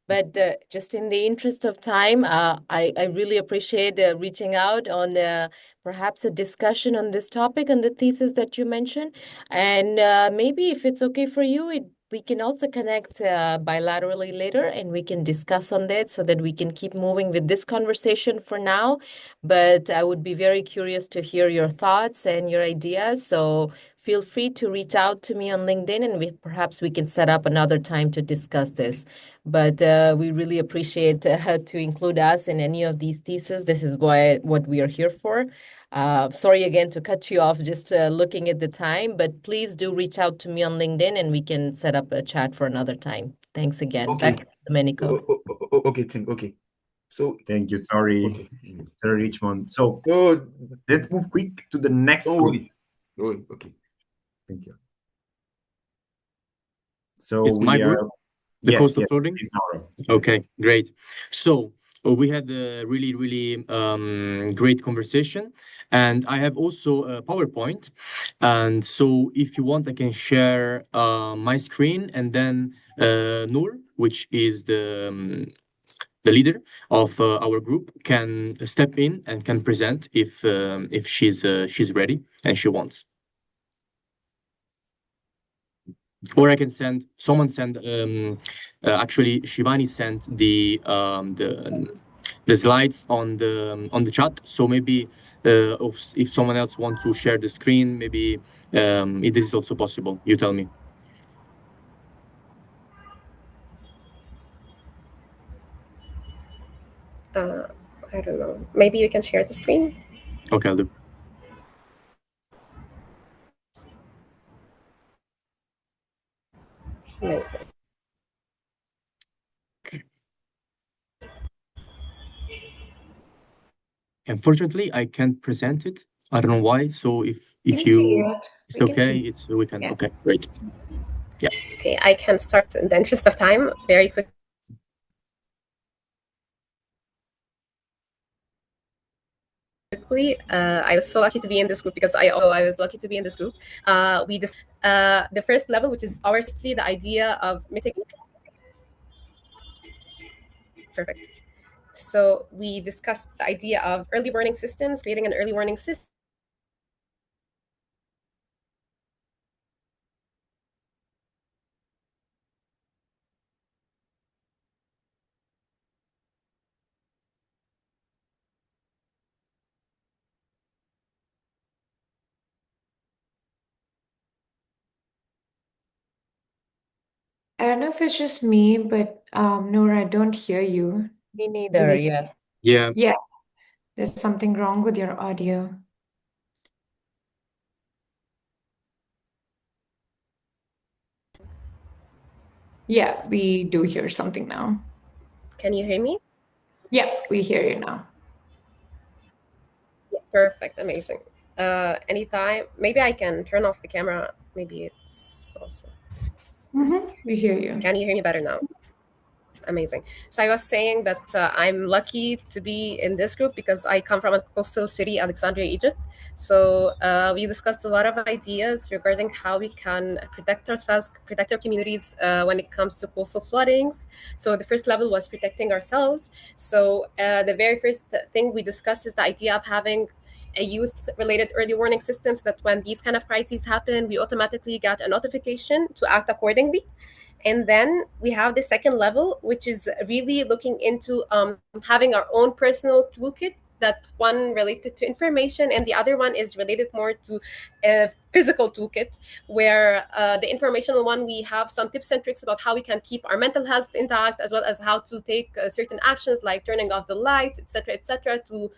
But just in the interest of time, I really appreciate reaching out on perhaps a discussion on this topic and the thesis that you mentioned. And maybe if it's okay for you, we can also connect bilaterally later and we can discuss on that so that we can keep moving with this conversation for now. But I would be very curious to hear your thoughts and your ideas. So feel free to reach out to me on LinkedIn, and perhaps we can set up another time to discuss this. But we really appreciate to include us in any of these theses. This is what we are here for. Sorry again to cut you off just looking at the time, but please do reach out to me on LinkedIn and we can set up a chat for another time. Thanks again. Okay. Back to Domenico. Okay, Tim. Okay. So Thank you. Sorry, okay. sorry, Richmond. So No, let's move quick to the next don't group. worry. Don't worry. Okay. Thank you. So It's my group, the yes, coastal yes, flooding. please, Mauro. Okay, great. So we had a really, really great conversation, and I have also a PowerPoint. And so, if you want, I can share my screen, and then Noor, which is the leader of our group, can step in and can present if she's ready and she wants. Or I can someone send actually Shivani sent the slides on the chat. So maybe if someone else wants to share the screen, maybe this is also possible. You tell me. I don't know. Maybe you can share the screen. Okay, I'll do. Amazing. Unfortunately, I can't present it. I don't know why. So if We can see it. it's We can okay, see. we can. Yeah. Okay, great. Yeah. Okay, I can start in the interest of time very quickly. I was so lucky to be in this group because I was lucky to be in this group. We just the first level, which is the idea of mitigating. Perfect. So we discussed the idea of early warning systems, creating an early warning system. I don't know if it's just me, but Nora, I don't hear you. Me neither, yeah. Yeah. Yeah, there's something wrong with your audio. Yeah, we do hear something now. Can you hear me? Yeah, we hear you now. Yeah, perfect, amazing. Anytime, maybe I can turn off the camera. Maybe it's also. We hear you. Can you hear me better now? Amazing. So I was saying that I'm lucky to be in this group because I come from a coastal city, Alexandria, Egypt. So we discussed a lot of ideas regarding how we can protect ourselves, protect our communities when it comes to coastal floodings. So the first level was protecting ourselves. So the very first thing we discussed is the idea of having a youth-related early warning system so that when these kind of crises happen, we automatically get a notification to act accordingly. And then we have the second level, which is really looking into having our own personal toolkit. That one related to information, and the other one is related more to a physical toolkit, where the informational one, we have some tips and tricks about how we can keep our mental health intact, as well as how to take certain actions like turning off the lights, etc., to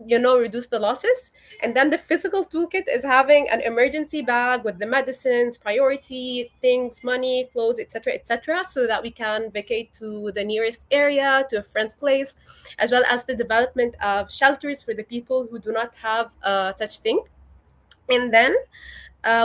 reduce the losses. And then the physical toolkit is having an emergency bag with the medicines, priority things, money, clothes, etc., so that we can vacate to the nearest area, to a friend's place, as well as the development of shelters for the people who do not have such thing. And then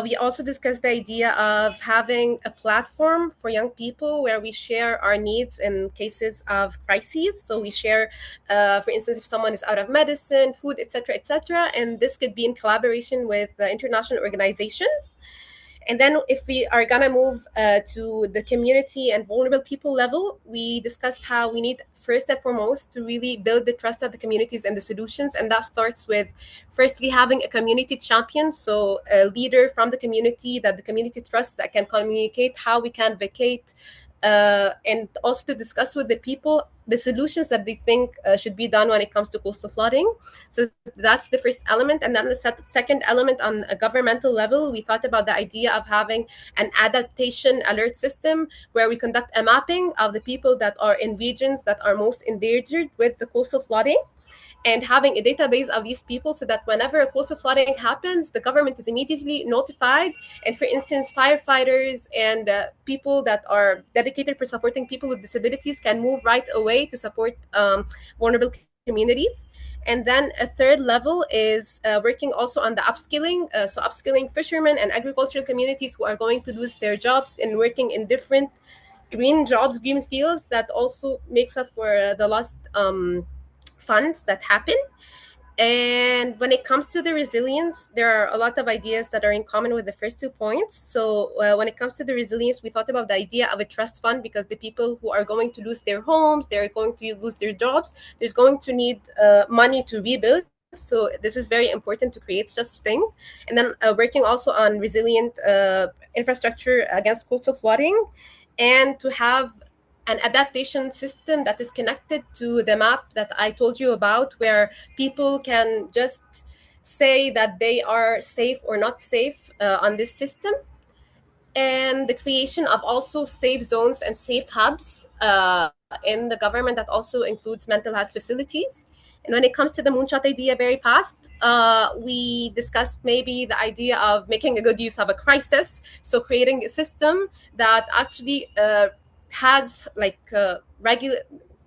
we also discussed the idea of having a platform for young people where we share our needs in cases of crises. So we share, for instance, if someone is out of medicine, food, etc., and this could be in collaboration with international organizations. And then if we are going to move to the community and vulnerable people level, we discussed how we need first and foremost to really build the trust of the communities and the solutions. And that starts with firstly having a community champion, so a leader from the community that the community trusts, that can communicate how we can vacate and also to discuss with the people the solutions that they think should be done when it comes to coastal flooding. So that's the first element. And then the second element, on a governmental level, we thought about the idea of having an adaptation alert system where we conduct a mapping of the people that are in regions that are most endangered with the coastal flooding, and having a database of these people so that whenever a coastal flooding happens, the government is immediately notified. And for instance, firefighters and people that are dedicated for supporting people with disabilities can move right away to support vulnerable communities. And then a third level is working also on the upskilling. So upskilling fishermen and agricultural communities who are going to lose their jobs and working in different green jobs, green fields, that also makes up for the lost funds that happen. And when it comes to the resilience, there are a lot of ideas that are in common with the first 2 points. So when it comes to the resilience, we thought about the idea of a trust fund, because the people who are going to lose their homes, they're going to lose their jobs, there's going to need money to rebuild. So this is very important to create such thing. And then working also on resilient infrastructure against coastal flooding, and to have an adaptation system that is connected to the map that I told you about, where people can just say that they are safe or not safe on this system. And the creation of also safe zones and safe hubs in the government that also includes mental health facilities. And when it comes to the moonshot idea, very fast, we discussed maybe the idea of making a good use of a crisis. So creating a system that actually has like regular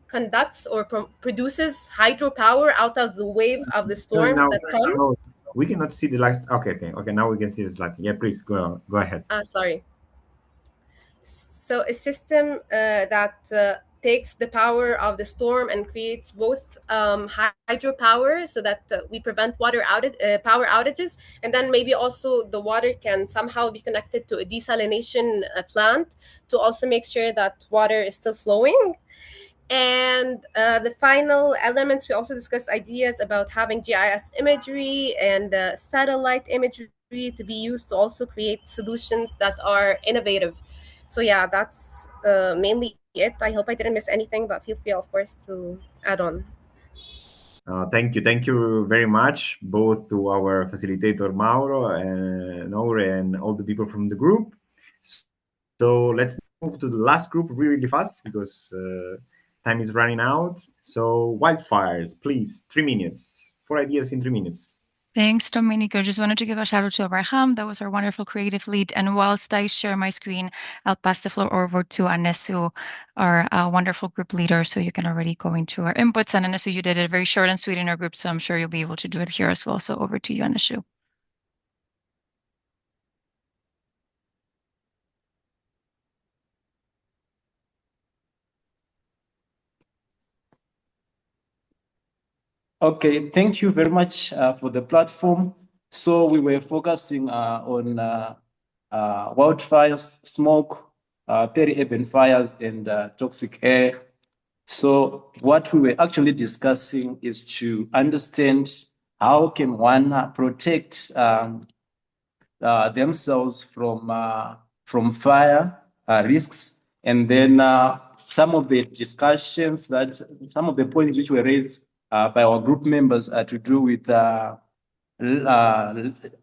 conducts or produces hydropower out of the wave of the Sorry, storms that come. no, we cannot see the last. Okay. Now we can see the slide. Yeah, please go ahead. Sorry. So a system that takes the power of the storm and creates both hydropower, so that we prevent power outages, and then maybe also the water can somehow be connected to a desalination plant to also make sure that water is still flowing. And the final elements, we also discussed ideas about having GIS imagery and satellite imagery to be used to also create solutions that are innovative. So yeah, that's mainly it. I hope I didn't miss anything, but feel free, of course, to add on. Thank you very much, both to our facilitator Mauro and Noure and all the people from the group. So let's move to the last group really fast, because time is running out. So wildfires, please, 3 minutes. 4 ideas in 3 minutes. Thanks, Domenico. Just wanted to give a shout out to Abraham. That was our wonderful creative lead. And whilst I share my screen, I'll pass the floor over to Anesu, our wonderful group leader. So you can already go into our inputs. And Anesu, you did it very short and sweet in our group, so I'm sure you'll be able to do it here as well. So over to you, Anesu. Okay, thank you very much for the platform. So we were focusing on wildfires, smoke, peri-urban fires, and toxic air. So what we were actually discussing is to understand how can one protect themselves from fire risks, and then some of the discussions some of the points which were raised by our group members to do with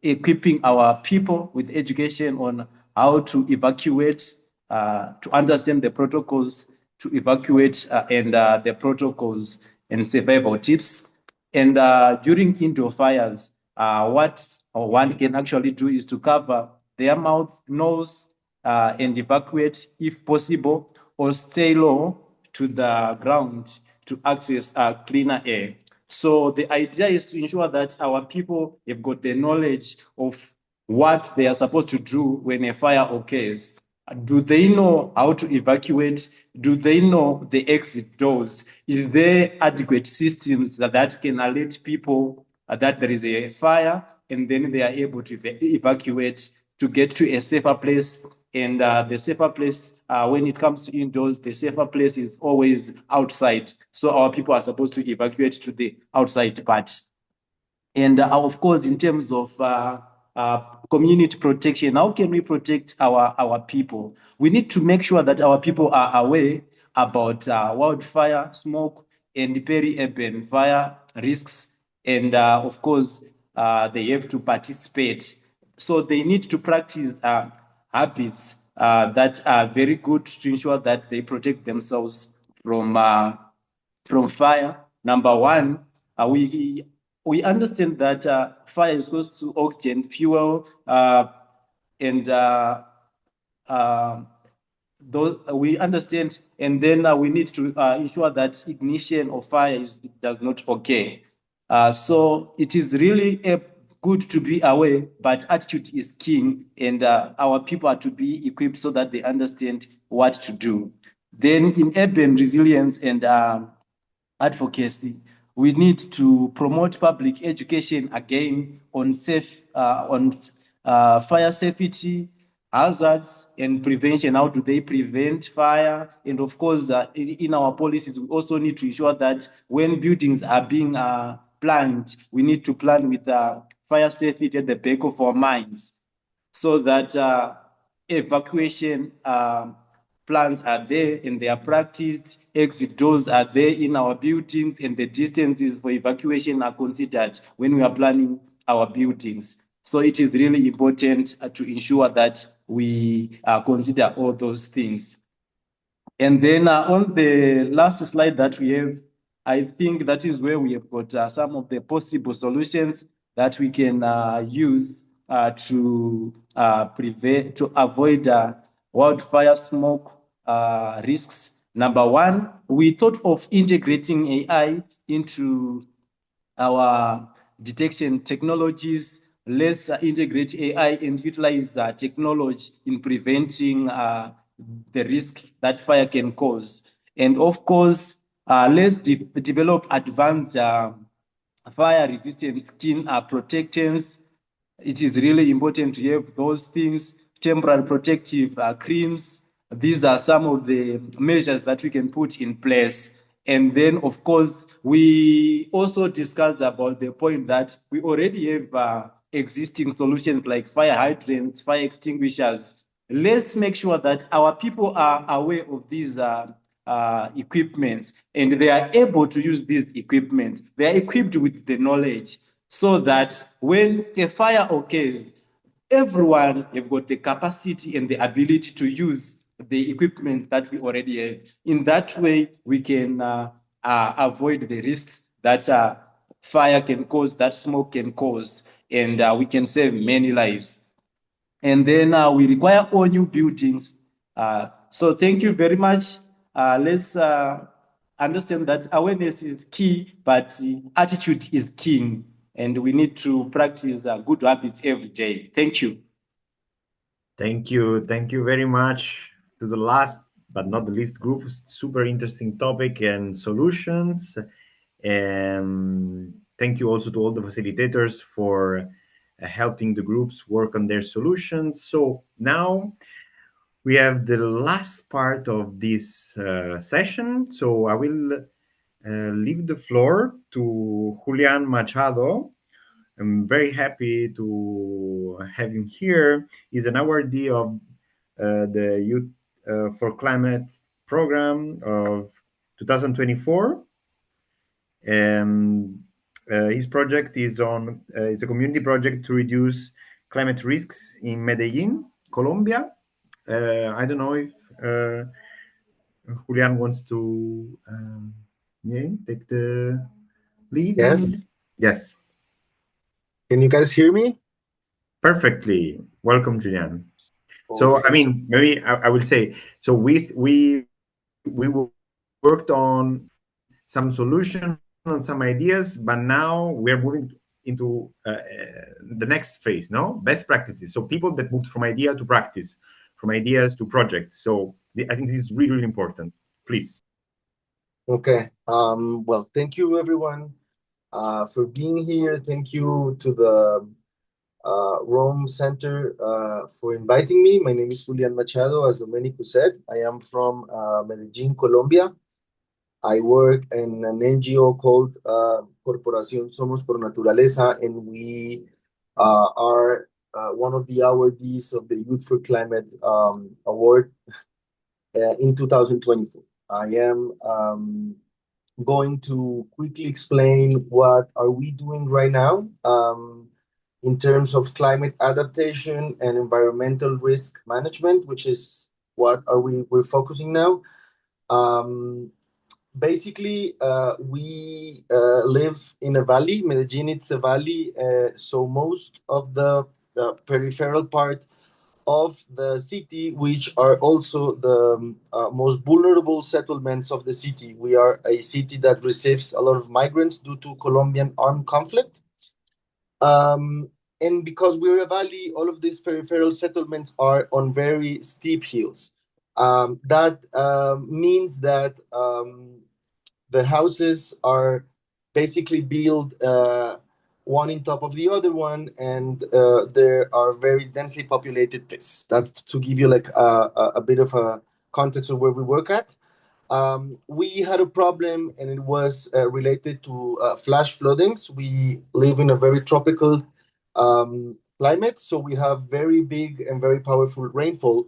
equipping our people with education on how to evacuate, to understand the protocols to evacuate and the protocols and survival tips. And during indoor fires, what one can actually do is to cover their mouth, nose, and evacuate if possible, or stay low to the ground to access cleaner air. So the idea is to ensure that our people have got the knowledge of what they are supposed to do when a fire occurs. Do they know how to evacuate? Do they know the exit doors? Is there adequate systems that can alert people that there is a fire, and then they are able to evacuate to get to a safer place? And the safer place, when it comes to indoors, the safer place is always outside. So our people are supposed to evacuate to the outside part. And of course, in terms of community protection. How can we protect our people? We need to make sure that our people are aware about wildfire, smoke, and peri-urban fire risks. And of course, they have to participate. So they need to practice habits that are very good to ensure that they protect themselves from fire. Number one, we understand that fire is close to oxygen, fuel, and those we understand, and then we need to ensure that ignition of fire does not occur. So it is really good to be aware, but attitude is king, and our people are to be equipped so that they understand what to do. Then in urban resilience and advocacy, we need to promote public education again on fire safety, hazards, and prevention. How do they prevent fire? And of course, in our policies, we also need to ensure that when buildings are being planned, we need to plan with fire safety at the back of our minds, so that evacuation plans are there and they are practiced, exit doors are there in our buildings, and the distances for evacuation are considered when we are planning our buildings. So it is really important to ensure that we consider all those things. And then on the last slide that we have, I think that is where we have got some of the possible solutions that we can use to avoid wildfire smoke risks. Number one, we thought of integrating AI into our detection technologies. Let's integrate AI and utilize technology in preventing the risk that fire can cause. And of course, let's develop advanced fire resistant skin protectants. It is really important to have those things, temporary protective creams. These are some of the measures that we can put in place. And then, of course, we also discussed about the point that we already have existing solutions like fire hydrants, fire extinguishers. Let's make sure that our people are aware of these equipments, and they are able to use these equipments. They are equipped with the knowledge, so that when a fire occurs, everyone have got the capacity and the ability to use the equipment that we already have. In that way, we can avoid the risks that fire can cause, that smoke can cause, and we can save many lives. And then we require all new buildings. So thank you very much. Let's understand that awareness is key, but attitude is king, and we need to practice good habits every day. Thank you. Thank you. Thank you very much to the last but not the least group. Super interesting topic and solutions. And thank you also to all the facilitators for helping the groups work on their solutions. So now we have the last part of this session. So I will leave the floor to Julian Machado. I'm very happy to have him here. He's an awardee of the Youth4Climate program of 2024. And his project is it's a community project to reduce climate risks in Medellin, Colombia. I don't know if Julian wants to take the lead. Yes. Yes. Can you guys hear me? Perfectly. Welcome, Julian. So, I mean, maybe I will say, so we worked on some solution, on some ideas, but now we're moving into the next phase, no? Best practices. So people that moved from idea to practice, from ideas to projects. So I think this is really, really important. Please. Okay. Well, thank you everyone for being here. Thank you to the Rome Center for inviting me. My name is Julian Machado, as Domenico said. I am from Medellin, Colombia. I work in an NGO called Corporación Somos por Naturaleza, and we are one of the awardees of the Youth for Climate Award in 2024. I am going to quickly explain what are we doing right now in terms of climate adaptation and environmental risk management, which is what we're focusing now. Basically, we live in a valley. Medellin, it's a valley, so most of the peripheral part of the city, which are also the most vulnerable settlements of the city. We are a city that receives a lot of migrants due to Colombian armed conflict. And because we're a valley, all of these peripheral settlements are on very steep hills. That means that the houses are basically built one in top of the other one, and there are very densely populated places. That's to give you like a bit of a context of where we work at. We had a problem, and it was related to flash floodings. We live in a very tropical climate, so we have very big and very powerful rainfall.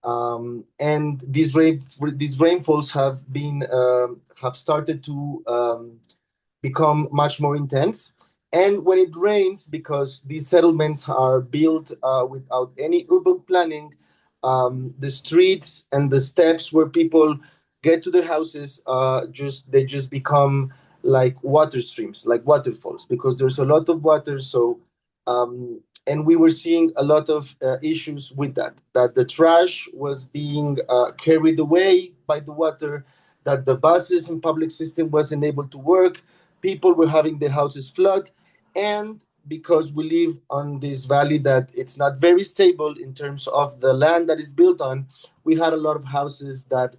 And these rainfalls have started to become much more intense. And when it rains, because these settlements are built without any urban planning, the streets and the steps where people get to their houses just become like water streams, like waterfalls, because there's a lot of water. So and we were seeing a lot of issues with that the trash was being carried away by the water, that the buses and public system wasn't able to work, people were having their houses flood. And because we live on this valley that it's not very stable in terms of the land that is built on, we had a lot of houses that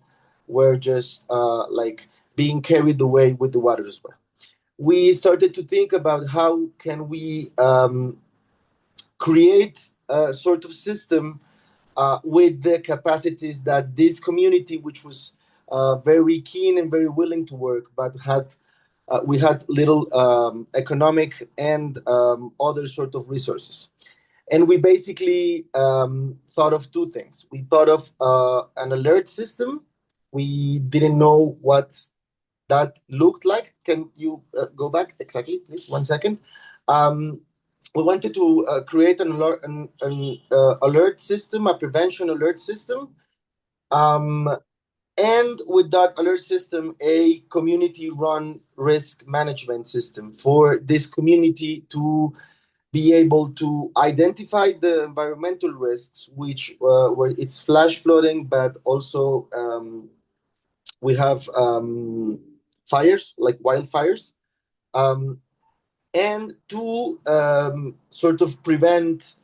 were just like being carried away with the water as well. We started to think about how can we create a sort of system with the capacities that this community, which was very keen and very willing to work, but we had little economic and other sort of resources. And we basically thought of two things. We thought of an alert system. We didn't know what that looked like. Can you go back? Exactly, please, 1 second. We wanted to create an alert system, a prevention alert system. And with that alert system, a community-run risk management system for this community to be able to identify the environmental risks, which where it's flash flooding, but also we have fires, like wildfires, and to sort of prevent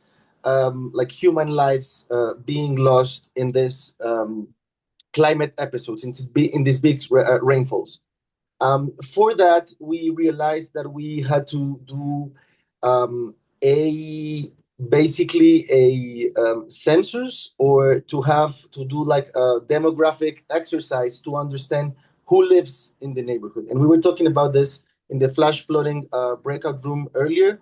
like human lives being lost in this climate episodes, in these big rainfalls. For that, we realized that we had to do basically a census, or to do like a demographic exercise to understand who lives in the neighborhood. And we were talking about this in the flash flooding breakout room earlier,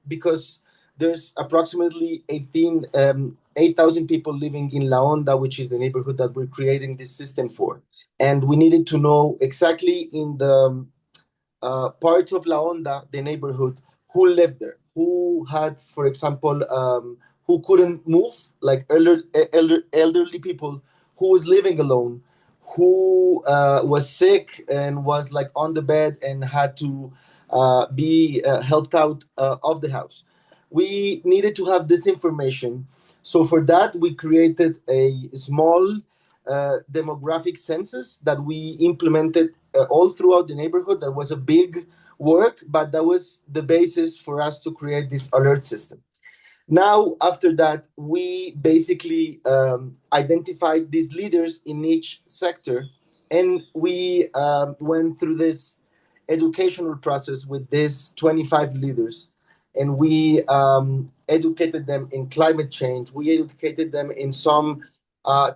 because there's approximately 8,000 people living in La Honda, which is the neighborhood that we're creating this system for. And we needed to know exactly in the parts of La Honda, the neighborhood, who lived there, who had, for example, who couldn't move, like elderly people, who was living alone, who was sick and was like on the bed and had to be helped out of the house. We needed to have this information. So for that, we created a small demographic census that we implemented all throughout the neighborhood. That was a big work, but that was the basis for us to create this alert system. Now, after that, we basically identified these leaders in each sector, and we went through this educational process with these 25 leaders, and we educated them in climate change. We educated them in some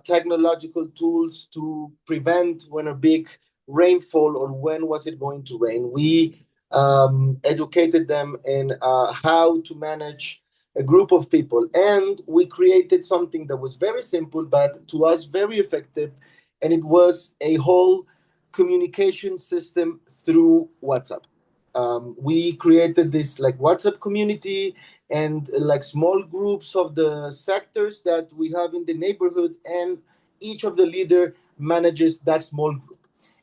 technological tools to prevent when a big rainfall or when was it going to rain. We educated them in how to manage a group of people, and we created something that was very simple, but to us very effective, and it was a whole communication system through WhatsApp. We created this like WhatsApp community and like small groups of the sectors that we have in the neighborhood, and each of the leader manages that small group.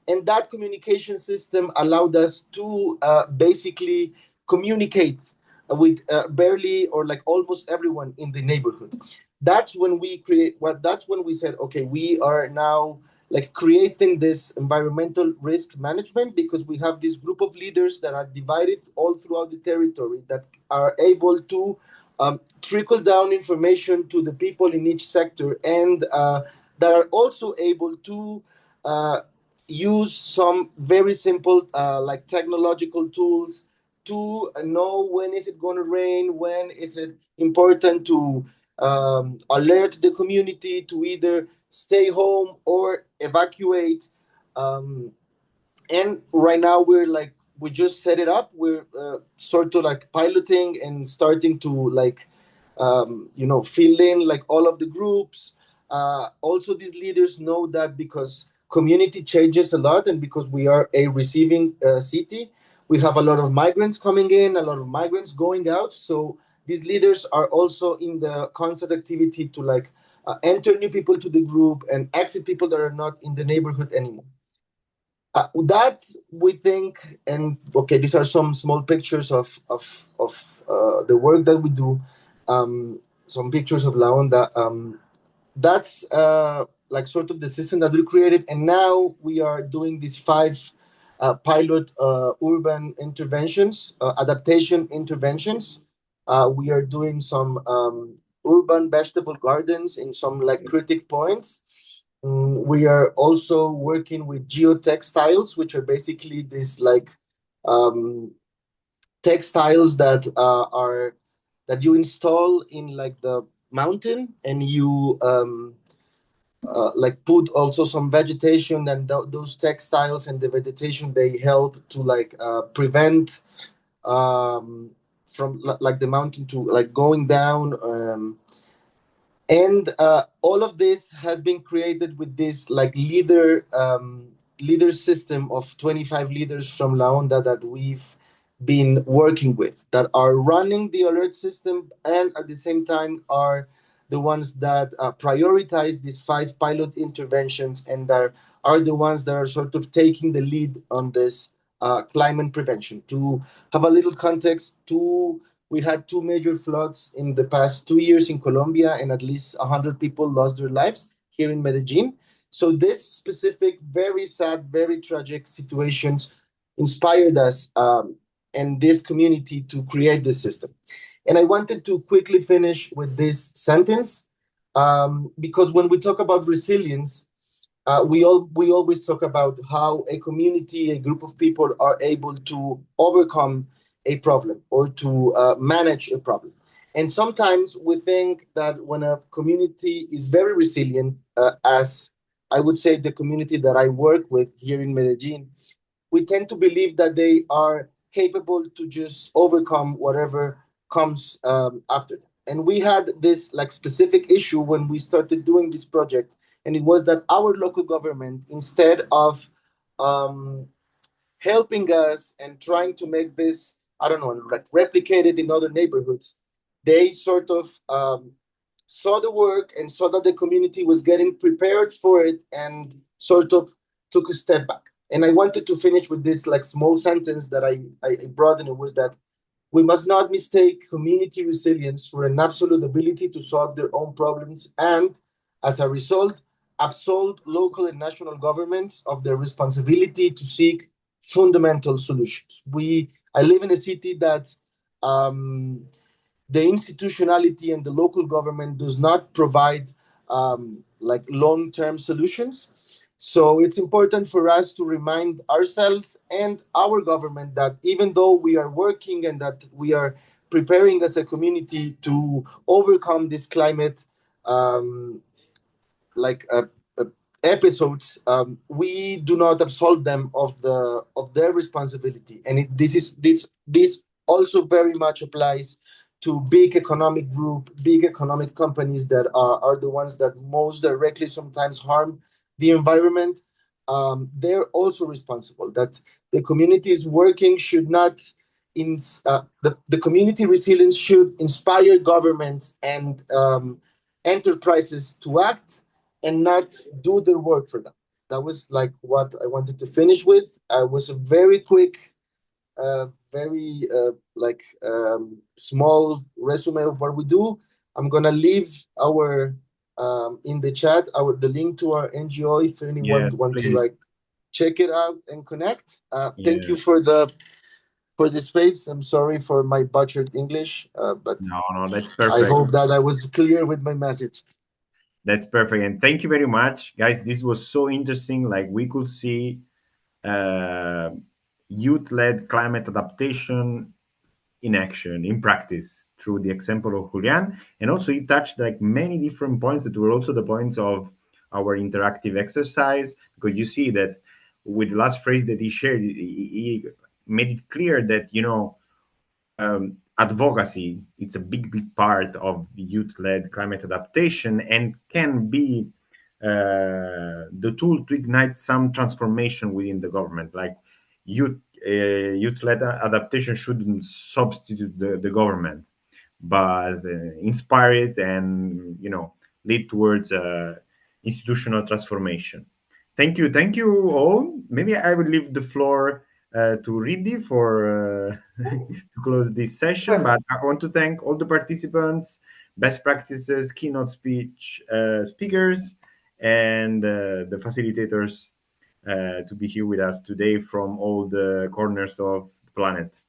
And that communication system allowed us to basically communicate with barely or like almost everyone in the neighborhood. That's when we create what that's when we said, okay, we are now like creating this environmental risk management, because we have this group of leaders that are divided all throughout the territory that are able to trickle down information to the people in each sector, and that are also able to uh, use some very simple like technological tools to know when is it going to rain, when is it important to alert the community to either stay home or evacuate. Um, and right now we just set it up. We're sort of like piloting and starting to like fill in like all of the groups. Also, these leaders know that because community changes a lot, and because we are a receiving city, we have a lot of migrants coming in, a lot of migrants going out. So these leaders are also in the constant activity to like enter new people to the group and exit people that are not in the neighborhood anymore. That we think, and okay, these are some small pictures of the work that we do. Some pictures of La Onda. That's like sort of the system that we created, and now we are doing these 5 pilot urban interventions, adaptation interventions. We are doing some urban vegetable gardens in some like critic points. We are also working with geotextiles, which are basically these like um, textiles that are that you install in like the mountain, and you like put also some vegetation, and those textiles and the vegetation, they help to like prevent from like the mountain to like going down. And all of this has been created with this like leader system of 25 leaders from La Onda that we've been working with, that are running the alert system, and at the same time are the ones that prioritize these 5 pilot interventions, and that are the ones that are sort of taking the lead on this climate prevention. To have a little context, we had 2 major floods in the past 2 years in Colombia, and at least 100 people lost their lives here in Medellin. So this specific, very sad, very tragic situations inspired us and this community to create this system. And I wanted to quickly finish with this sentence, because when we talk about resilience, we always talk about how a community, a group of people are able to overcome a problem or to manage a problem. And sometimes we think that when a community is very resilient, as I would say the community that I work with here in Medellin, we tend to believe that they are capable to just overcome whatever comes after them. And we had this like specific issue when we started doing this project, and it was that our local government, instead of um, helping us and trying to make this, I don't know, replicated in other neighborhoods, they sort of saw the work and saw that the community was getting prepared for it, and sort of took a step back. And I wanted to finish with this like small sentence that I brought in. It was that we must not mistake community resilience for an absolute ability to solve their own problems, and as a result, absolve local and national governments of their responsibility to seek fundamental solutions. I live in a city that um, the institutionality and the local government does not provide like long-term solutions. So it's important for us to remind ourselves and our government that even though we are working and that we are preparing as a community to overcome this climate um, like episodes, we do not absolve them of their responsibility. And this also very much applies to big economic group, big economic companies that are the ones that most directly sometimes harm the environment. They're also responsible. That the community is working should not the community resilience should inspire governments and enterprises to act and not do their work for them. That was like what I wanted to finish with. I was a very quick, very small resume of what we do. I'm gonna leave our in the chat the link to our NGO if anyone Yes, want to please. check it out and connect. Thank Yeah. you for the space. I'm sorry for my butchered English, but No, that's I perfect. hope that I was clear with my message. That's perfect. And thank you very much, guys. This was so interesting. Like we could see uh, youth-led climate adaptation in action, in practice, through the example of Julian. And also he touched like many different points that were also the points of our interactive exercise, because you see that with the last phrase that he shared, he made it clear that, advocacy, it's a big part of youth-led climate adaptation and can be the tool to ignite some transformation within the government. Like youth-led adaptation shouldn't substitute the government, but inspire it and lead towards institutional transformation. Thank you all. Maybe I will leave the floor to Ridi for to close this session. But I want to thank all the participants, best practices, keynote speakers, and the facilitators to be here with us today from all the corners of the planet.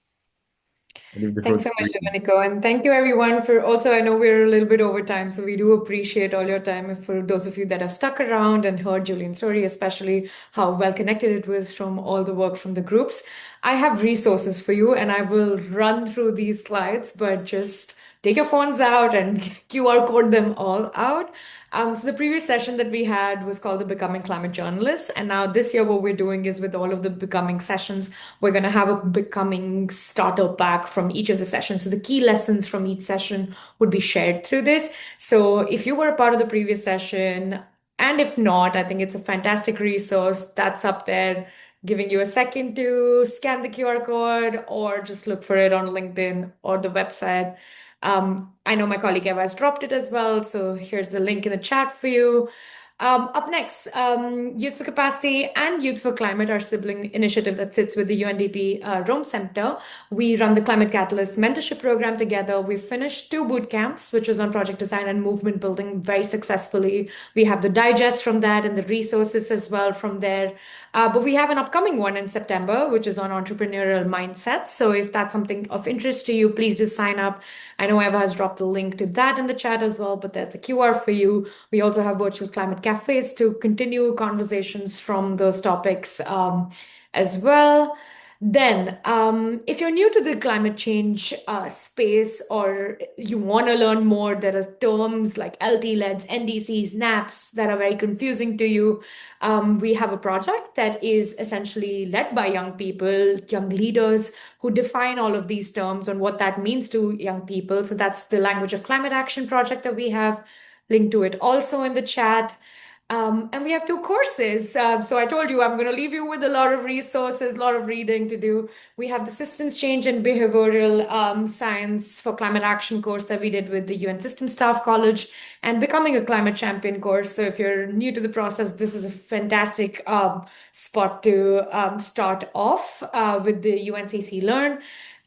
I leave the floor Thanks so to much, Ridi. Domenico. And thank you everyone for also, I know we're a little bit over time, so we do appreciate all your time. And for those of you that have stuck around and heard Julian's story, especially how well connected it was from all the work from the groups, I have resources for you and I will run through these slides, but just take your phones out and QR code them all out. So the previous session that we had was called the Becoming Climate Journalists. And now this year, what we're doing is with all of the Becoming sessions, we're going to have a Becoming starter pack from each of the sessions. So the key lessons from each session would be shared through this. So if you were a part of the previous session, and if not, I think it's a fantastic resource that's up there, giving you a second to scan the QR code or just look for it on LinkedIn or the website. I know my colleague Eva has dropped it as well, so here's the link in the chat for you. Up next, Youth for Capacity and Youth for Climate, our sibling initiative that sits with the UNDP Rome Center. We run the Climate Catalyst mentorship program together. We finished 2 boot camps, which was on project design and movement building very successfully. We have the digest from that and the resources as well from there. But we have an upcoming one in September, which is on entrepreneurial mindset. So if that's something of interest to you, please just sign up. I know Eva has dropped the link to that in the chat as well, but there's the QR for you. We also have virtual climate cafes to continue conversations from those topics as well. Then, if you're new to the climate change space or you want to learn more, there are terms like LT-LEDs, NDCs, NAPs that are very confusing to you. We have a project that is essentially led by young people, young leaders who define all of these terms and what that means to young people. So that's the Language of Climate Action project that we have. Linked to it also in the chat. And we have 2 courses. So I told you I'm going to leave you with a lot of resources, a lot of reading to do. We have the Systems Change and Behavioral Science for Climate Action course that we did with the UN System Staff College and Becoming a Climate Champion course. So if you're new to the process, this is a fantastic spot to start off with the UNCC Learn.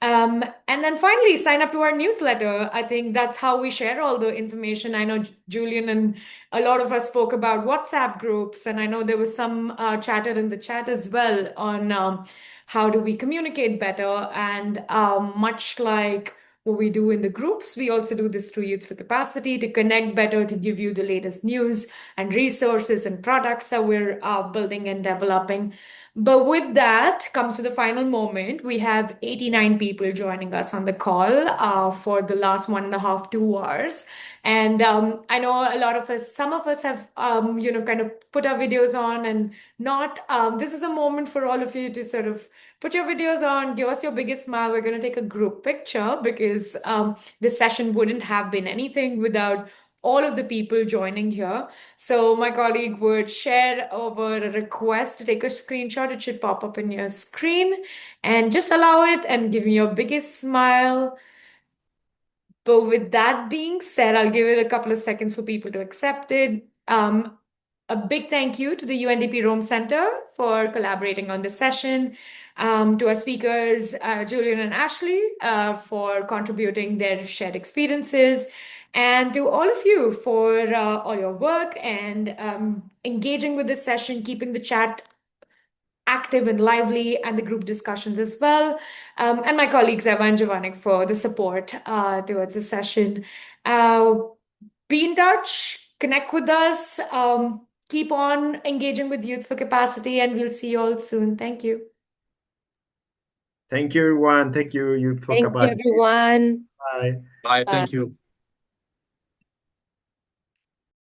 And then finally, sign up to our newsletter. I think that's how we share all the information. I know Julian and a lot of us spoke about WhatsApp groups, and I know there was some chatter in the chat as well on how do we communicate better. And much like what we do in the groups, we also do this through Youth for Capacity to connect better, to give you the latest news and resources and products that we're building and developing. But with that comes to the final moment. We have 89 people joining us on the call for the last 1.5, 2 hours. And I know a lot of us, some of us have, kind of put our videos on and not. This is a moment for all of you to sort of put your videos on, give us your biggest smile. We're going to take a group picture because this session wouldn't have been anything without all of the people joining here. So my colleague would share over a request to take a screenshot. It should pop up in your screen and just allow it and give me your biggest smile. But with that being said, I'll give it a couple of seconds for people to accept it. A big thank you to the UNDP Rome Center for collaborating on this session. To our speakers, Julian and Ashley, for contributing their shared experiences. And to all of you for all your work and engaging with this session, keeping the chat active and lively, and the group discussions as well. And my colleagues, Eva and Giovanni, for the support towards the session. Be in touch, connect with us, keep on engaging with Youth for Capacity, and we'll see you all soon. Thank you. Thank you, everyone. Thank you, Youth for Thank you, Capacity. everyone. Bye. Bye. Thank you.